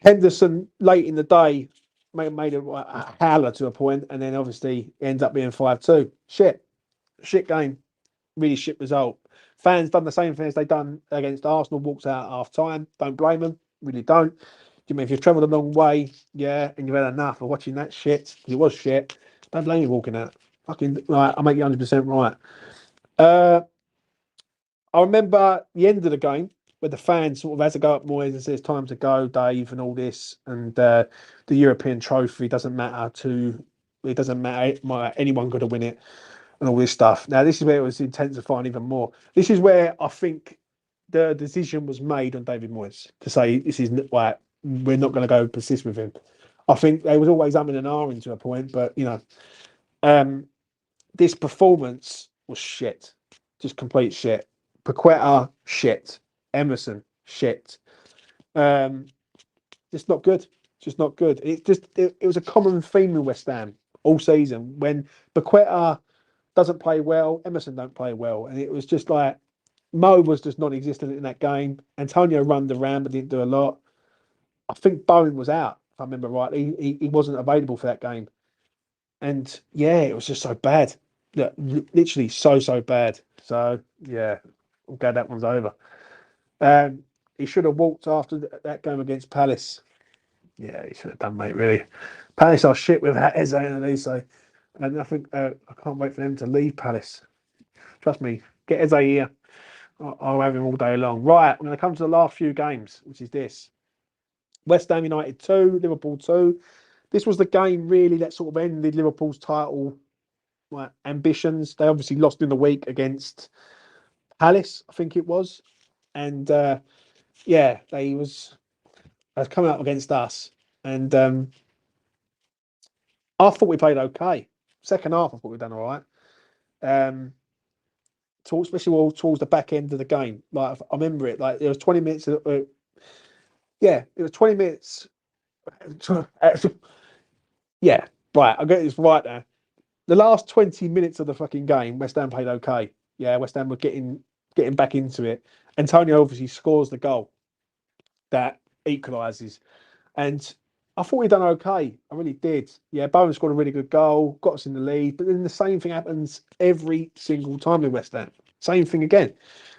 Henderson, late in the day, made a howler to a point, and then obviously it ends up being 5-2. Shit game. Really shit result. Fans done the same thing as they done against Arsenal, walked out at half time. Don't blame them. Really don't. You mean if you've travelled a long way, yeah, and you've had enough of watching that shit, it was shit, don't blame you walking out. Fucking, right, I make you 100% right. I remember the end of the game where the fans sort of had to go up Moyes and says, time to go, Dave, and all this. And the European trophy doesn't matter it doesn't matter, anyone got to win it and all this stuff. Now, this is where it was intensifying even more. This is where I think the decision was made on David Moyes to say this is like we're not going to go persist with him. I think they was always umming and ahhing to a point, but this performance was shit, just complete shit. Paqueta shit, Emerson shit. Just not good. Just not good. It was a common theme in West Ham all season when Paqueta doesn't play well, Emerson don't play well, and it was just like Mo was just non-existent in that game. Antonio runned around but didn't do a lot. I think Bowen was out, if I remember rightly. He wasn't available for that game, and yeah, it was just so bad. Yeah, literally so bad. So yeah, I'm glad that one's over. He should have walked after that game against Palace. Yeah, he should have done, mate. Really, Palace are shit without Eze and Elise, and I think I can't wait for them to leave Palace. Trust me, get Eze here. I'll have him all day long. Right, I'm going to come to the last few games, which is this: West Ham United 2, Liverpool 2. This was the game really that sort of ended Liverpool's title ambitions. They obviously lost in the week against Palace, I think it was, and yeah, they was coming up against us, and I thought we played okay. Second half, I thought we'd done all right. Especially towards the back end of the game. Like I remember it, like it was 20 minutes. Yeah, it was 20 minutes. Yeah, right. I'll get this right now. The last 20 minutes of the fucking game, West Ham played okay. Yeah, West Ham were getting back into it. Antonio obviously scores the goal that equalises. And I thought we'd done okay. I really did. Yeah, Bowen scored a really good goal, got us in the lead. But then the same thing happens every single time in West Ham. Same thing again.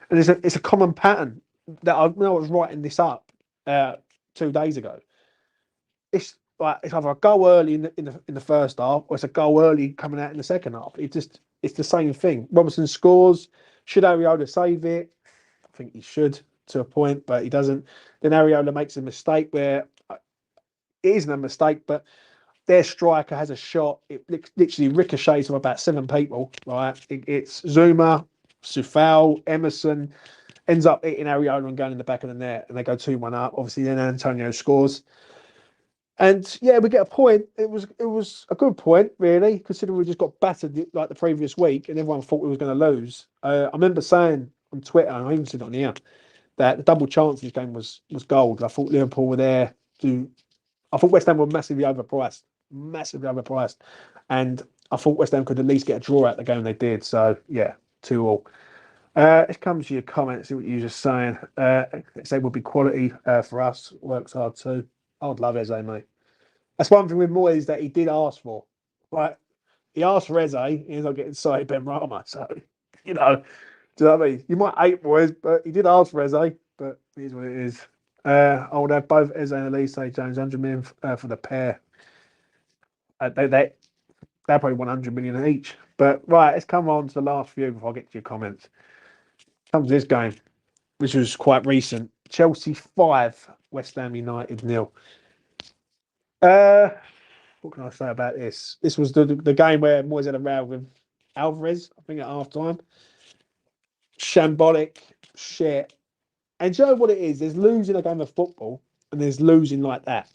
And it's a common pattern that when I was writing this up 2 days ago. It's like it's either a goal early in the first half or it's a goal early coming out in the second half. It's the same thing. Robertson scores. Should Ariola save it? I think he should to a point, but he doesn't. Then Ariola makes a mistake where it isn't a mistake, but their striker has a shot. It literally ricochets from about 7 people. Right? It's Zuma, Sufal, Emerson, ends up hitting Ariola and going in the back of the net, and they go 2-1 up. Obviously, then Antonio scores. And yeah, we get a point. It was a good point, really, considering we just got battered like the previous week, and everyone thought we was going to lose. I remember saying on Twitter, and I even said it on here, that the double chance in this game was gold. I thought Liverpool were there to. I thought West Ham were massively overpriced, and I thought West Ham could at least get a draw out the game they did. So yeah, 2-2. It comes to your comments. See what you were just saying. Eze would be quality for us. Works hard too. I would love Eze, mate. That's one thing with Moyes that he did ask for. Like he asked for Eze, he ended up getting Saïd Ben Rama. So do you know what I mean? You might hate Moyes, but he did ask for Eze. But here's what it is. I would have both Eze and Elise James 100 million for the pair. They're probably 100 million each. But right, let's come on to the last few before I get to your comments. Comes this game, which was quite recent. Chelsea 5, West Ham United 0. What can I say about this? This was the game where Moyes had a row with Alvarez, I think, at half time. Shambolic, shit. And do you know what it is? There's losing a game of football and there's losing like that,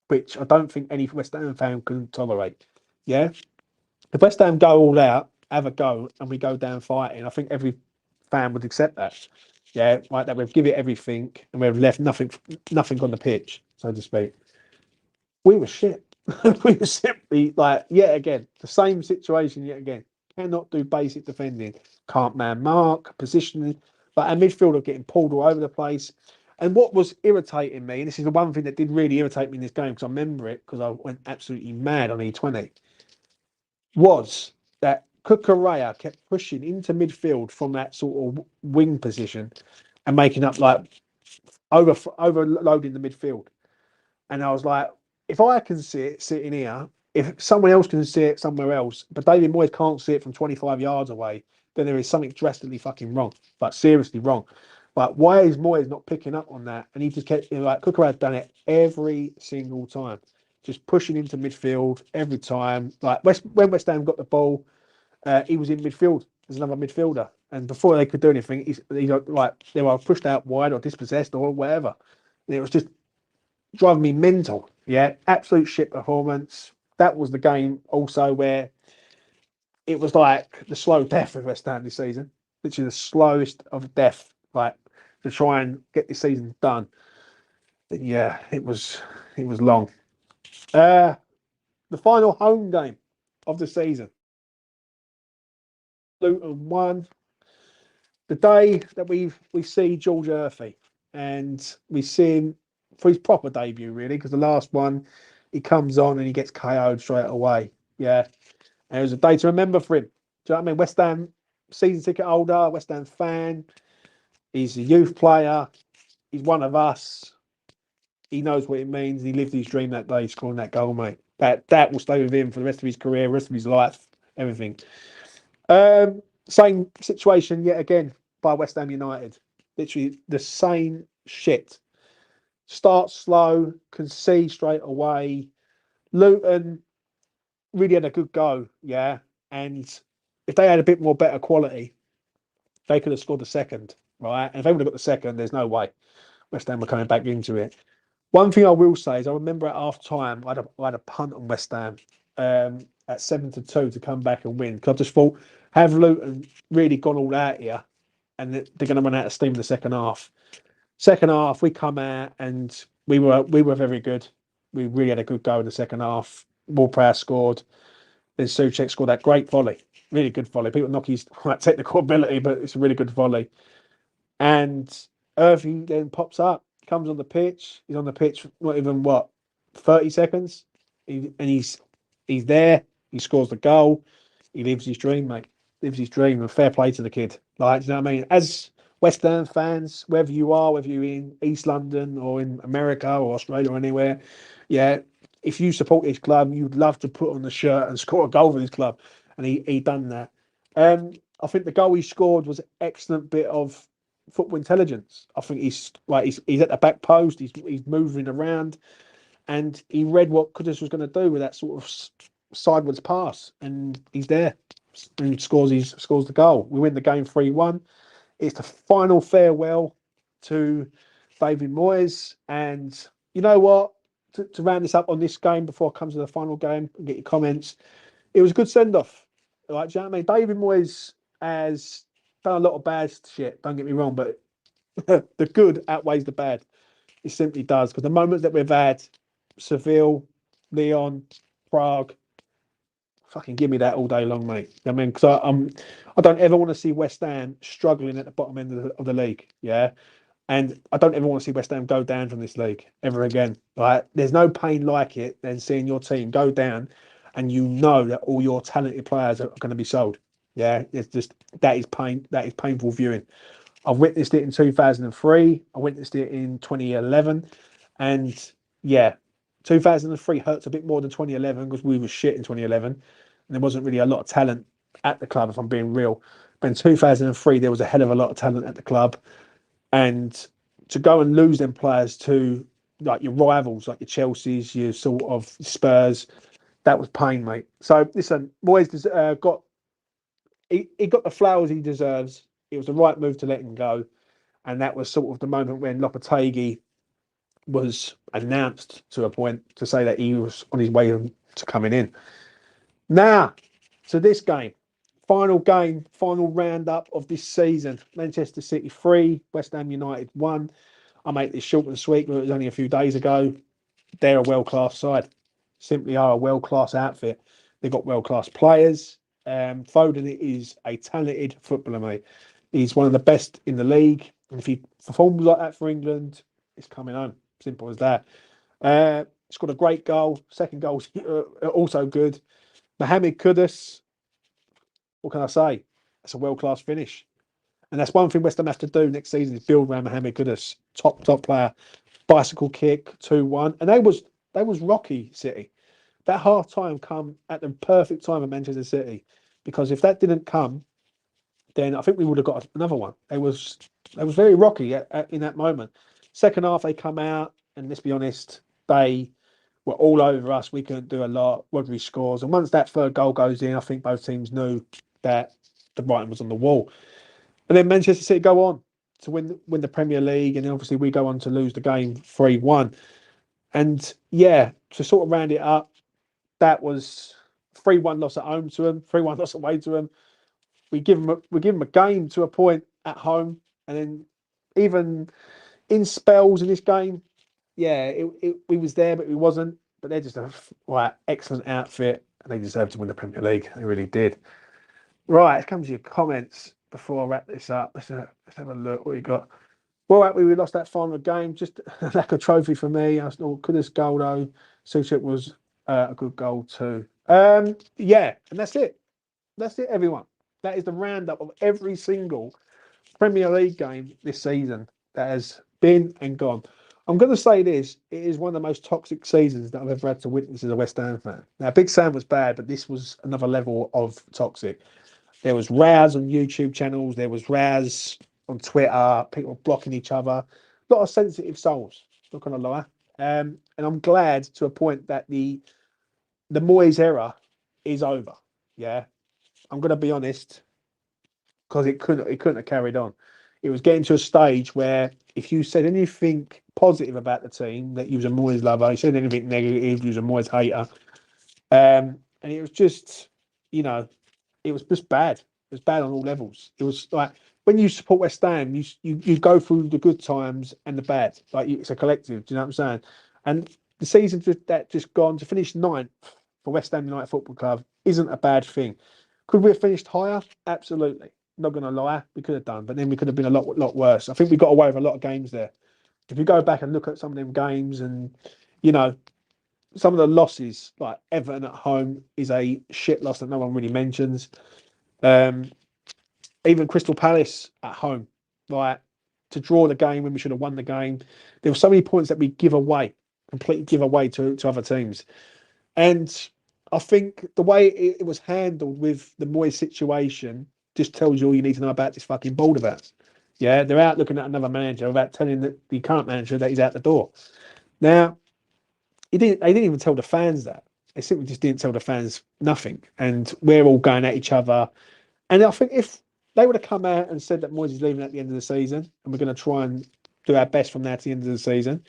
which I don't think any West Ham fan can tolerate. Yeah? If West Ham go all out, have a go, and we go down fighting, I think every fan would accept that. Yeah, like that we've given it everything and we've left nothing on the pitch, so to speak. We were shit. We were simply like, yet again, the same situation yet again. Cannot do basic defending. Can't man mark, positioning. Like our midfielder getting pulled all over the place. And what was irritating me, and this is the one thing that did really irritate me in this game, because I remember it, because I went absolutely mad on E20, was that Cucurella kept pushing into midfield from that sort of wing position and making up like overloading the midfield. And I was like, if I can see it sitting here, if someone else can see it somewhere else, but David Moyes can't see it from 25 yards away, then there is something drastically fucking wrong, like seriously wrong. Like, why is Moyes not picking up on that? And he just kept, like, Cucurella had done it every single time, just pushing into midfield every time. Like, when West Ham got the ball, he was in midfield. There's another midfielder. And before they could do anything, he's like they were pushed out wide or dispossessed or whatever. And it was just driving me mental. Yeah, absolute shit performance. That was the game also where it was like the slow death of West Ham this season. Literally the slowest of death, like to try and get this season done. But yeah, it was long. Uh the final home game of the season. Luton won. The day that we see George Murphy and we see him for his proper debut, really, because the last one he comes on and he gets KO'd straight away. Yeah, and it was a day to remember for him. Do you know what I mean? West Ham season ticket holder, West Ham fan. He's a youth player. He's one of us. He knows what it means. He lived his dream that day, scoring that goal, mate. That will stay with him for the rest of his career, rest of his life, everything. Same situation yet again by West Ham United. Literally the same shit. Start slow, concede straight away. Luton really had a good go, yeah. And if they had a bit more better quality, they could have scored the second, right? And if they would have got the second, there's no way West Ham were coming back into it. One thing I will say is I remember at half time, I had a punt on West Ham at 7-2 to come back and win. Because I just thought, have Luton really gone all out here and they're going to run out of steam in the second half. Second half, we come out and we were very good. We really had a good go in the second half. Ward-Prowse scored. Then Souček scored that great volley. Really good volley. People knock his technical ability, but it's a really good volley. And Irving then pops up, comes on the pitch. He's on the pitch for not even 30 seconds. He's there. He scores the goal. He lives his dream, mate. Lives his dream, and fair play to the kid. Like, do you know what I mean? As West Ham fans, wherever you are, whether you're in East London or in America or Australia or anywhere, yeah, if you support his club, you'd love to put on the shirt and score a goal for his club. And he done that. I think the goal he scored was an excellent bit of football intelligence. I think he's at the back post, he's moving around, and he read what Kudus was going to do with that sort of sideways pass, and he's there and scores the goal. We win the game 3-1. It's the final farewell to David Moyes, and you know what? To round this up on this game before I come to the final game and get your comments, it was a good send off. Like, do you know what I mean? David Moyes has done a lot of bad shit. Don't get me wrong, but the good outweighs the bad. It simply does, because the moments that we've had, Seville, Lyon, Prague, fucking give me that all day long, mate. I mean, because I don't ever want to see West Ham struggling at the bottom end of the league. Yeah, and I don't ever want to see West Ham go down from this league ever again. Right? There's no pain like it than seeing your team go down, and you know that all your talented players are going to be sold. Yeah, it's just that is pain. That is painful viewing. I've witnessed it in 2003. I witnessed it in 2011, and yeah, 2003 hurts a bit more than 2011 because we were shit in 2011, and there wasn't really a lot of talent at the club. If I'm being real, but in 2003 there was a hell of a lot of talent at the club, and to go and lose them players to like your rivals, like your Chelsea's, your sort of Spurs, that was pain, mate. So listen, Moyes got he got the flowers he deserves. It was the right move to let him go, and that was sort of the moment when Lopetegui was announced to a point to say that he was on his way to coming in. Now, to this game, final roundup of this season. Manchester City 3, West Ham United 1. I make this short and sweet, but it was only a few days ago. They're a world-class side. Simply are a world-class outfit. They've got world-class players. Foden is a talented footballer, mate. He's one of the best in the league. And if he performs like that for England, it's coming home. Simple as that. It's got a great goal. Second goal's also good. Mohamed Kudus, what can I say? It's a world-class finish. And that's one thing West Ham has to do next season is build around Mohamed Kudus. Top player. Bicycle kick, 2-1. And they was rocky, City. That half time come at the perfect time at Manchester City. Because if that didn't come, then I think we would have got another one. It was very rocky in that moment. Second half, they come out, and let's be honest, they were all over us. We couldn't do a lot. Rodri scores. And once that third goal goes in, I think both teams knew that the writing was on the wall. And then Manchester City go on to win the Premier League, and obviously we go on to lose the game 3-1. And yeah, to sort of round it up, that was 3-1 loss at home to them, 3-1 loss away to them. We give them a game to a point at home, and then even in spells in this game, yeah, we was there, but we wasn't. But they're just a excellent outfit, and they deserve to win the Premier League. They really did. Right, it comes to your comments before I wrap this up. Let's have a look. What you got? Well, we lost that final game. Just a lack of trophy for me. Arsenal could have goal though. Suchek was a good goal too. Yeah, and that's it. That's it, everyone. That is the roundup of every single Premier League game this season that has been and gone. I'm going to say this: it is one of the most toxic seasons that I've ever had to witness as a West Ham fan. Now, Big Sam was bad, but this was another level of toxic. There was rows on YouTube channels. There was rows on Twitter. People blocking each other. A lot of sensitive souls. Not going to lie. And I'm glad to a point that the Moyes era is over. Yeah, I'm going to be honest, because it couldn't have carried on. It was getting to a stage where if you said anything positive about the team, that you was a Moyes lover, you said anything negative, you was a Moyes hater. And it was just, you know, it was just bad. It was bad on all levels. It was like when you support West Ham, you go through the good times and the bad. Like it's a collective. Do you know what I'm saying? And the season just gone to finish ninth for West Ham United Football Club isn't a bad thing. Could we have finished higher? Absolutely. Not going to lie, we could have done, but then we could have been a lot worse. I think we got away with a lot of games there. If you go back and look at some of them games, and you know some of the losses, like Everton at home, is a shit loss that no one really mentions. Um, Even Crystal Palace at home, like to draw the game when we should have won the game. There were so many points that we completely give away to other teams. And I think the way it was handled with the Moyes situation just tells you all you need to know about this fucking board of ours. Yeah, they're out looking at another manager without telling the current manager that he's out the door. Now, they didn't even tell the fans that. They simply just didn't tell the fans nothing. And we're all going at each other. And I think if they would have come out and said that Moyes is leaving at the end of the season and we're going to try and do our best from now to the end of the season,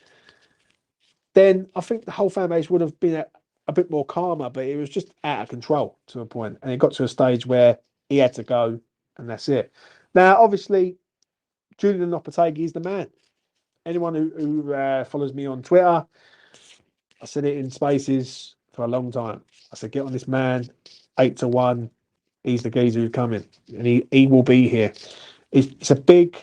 then I think the whole fan base would have been a bit more calmer, but it was just out of control to a point. And it got to a stage where he had to go, and that's it. Now, obviously, Julian Lopetegui is the man. Anyone who follows me on Twitter, I said it in spaces for a long time. I said, get on this man, 8-1. He's the geezer who's coming, and he will be here. It's a big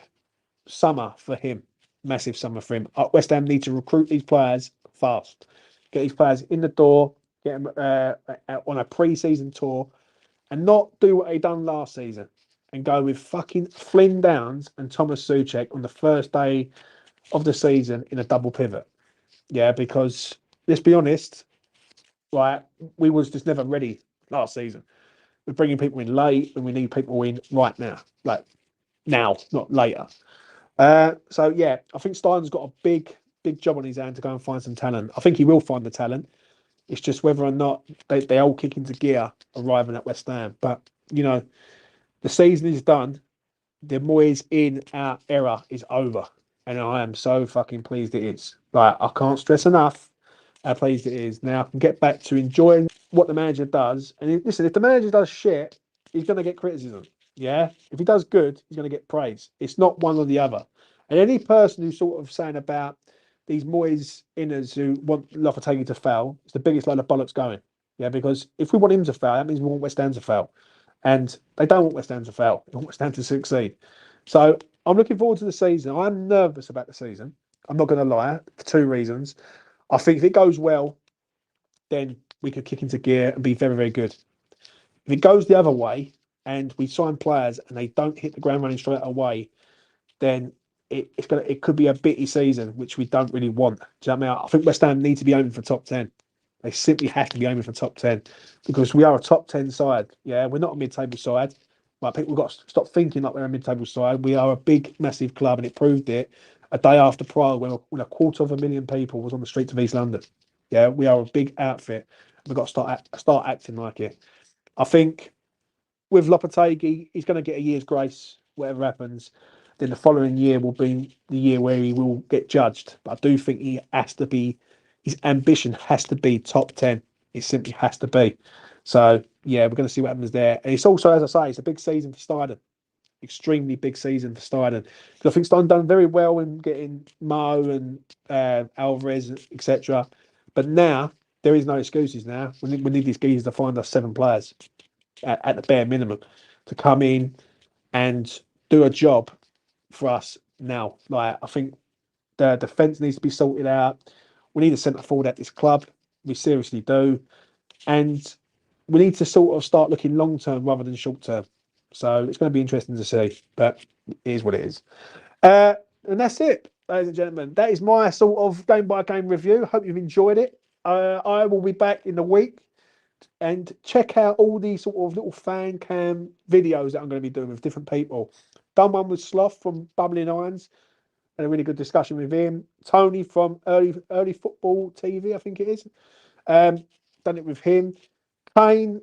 summer for him, massive summer for him. West Ham need to recruit these players fast, get these players in the door, get them on a pre-season tour, and not do what they done last season and go with fucking Flynn Downs and Thomas Souček on the first day of the season in a double pivot. Yeah, because let's be honest, like we was just never ready last season. We're bringing people in late, and we need people in right now, like now, not later. So yeah, I think Stein's got a big job on his hand to go and find some talent. I think he will find the talent. It's just whether or not they all kick into gear arriving at West Ham. But you know, the season is done. The Moyes in our era is over, and I am so fucking pleased it is. Like I can't stress enough how pleased it is. Now I can get back to enjoying what the manager does. And listen, if the manager does shit, he's going to get criticism. Yeah, if he does good, he's going to get praise. It's not one or the other. And any person who's sort of saying about these Moyes inners who want Lopetegui to fail, it's the biggest load of bollocks going. Yeah, because if we want him to fail, that means we want West Ham to fail. And they don't want West Ham to fail. They want West Ham to succeed. So I'm looking forward to the season. I'm nervous about the season. I'm not going to lie, for two reasons. I think if it goes well, then we could kick into gear and be very, very good. If it goes the other way and we sign players and they don't hit the ground running straight away, then it could be a bitty season, which we don't really want. Do you know what I mean? I think West Ham need to be aiming for top 10. They simply have to be aiming for top 10 because we are a top 10 side. Yeah, we're not a mid-table side. Like people got to stop thinking like we're a mid-table side. We are a big, massive club, and it proved it a day after Prague when a quarter of a million people was on the streets of East London. Yeah, we are a big outfit. We've got to start acting like it. I think with Lopetegui, he's going to get a year's grace. whatever happens, then the following year will be the year where he will get judged. But I do think he has to be, his ambition has to be top 10. It simply has to be. So, yeah, we're going to see what happens there. And it's also, as I say, it's a big season for Steiner. Extremely big season for Steiner. Because I think Steiner done very well in getting Mo and Alvarez, etc. But now, there is no excuses now. We need these geezers to find us 7 players at the bare minimum to come in and do a job for us now. Like, I think the defence needs to be sorted out. We need a centre forward at this club. We seriously do. And we need to sort of start looking long term rather than short term. So it's going to be interesting to see, but it is what it is. And that's it, ladies and gentlemen. That is my sort of game by game review. Hope you've enjoyed it. I will be back in the week, and check out all these sort of little fan cam videos that I'm going to be doing with different people. Done one with Sloth from Bubbling Irons, and a really good discussion with him. Tony from Early Football TV, I think it is. Done it with him. Kane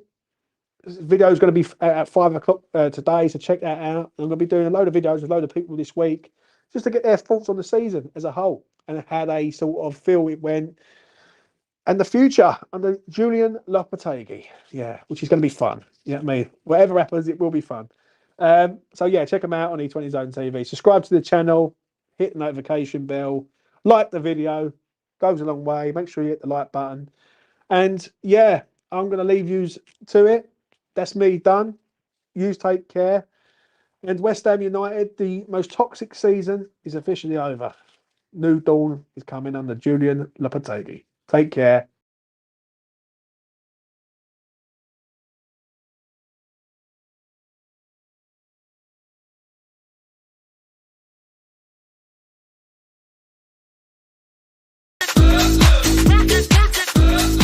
video is going to be at 5 o'clock today, so check that out. I'm going to be doing a load of videos with a load of people this week, just to get their thoughts on the season as a whole and how they sort of feel it went, and the future under Julian Lopetegui. Yeah, which is going to be fun. You know what I mean? Whatever happens, it will be fun. So yeah, check them out on E20 Zone TV. Subscribe to the channel, hit the notification bell, like the video, goes a long way. Make sure you hit the like button. And yeah, I'm going to leave you to it. That's me done. You take care. And West Ham United, the most toxic season is officially over. New dawn is coming under Julian Lopetegui. Take care.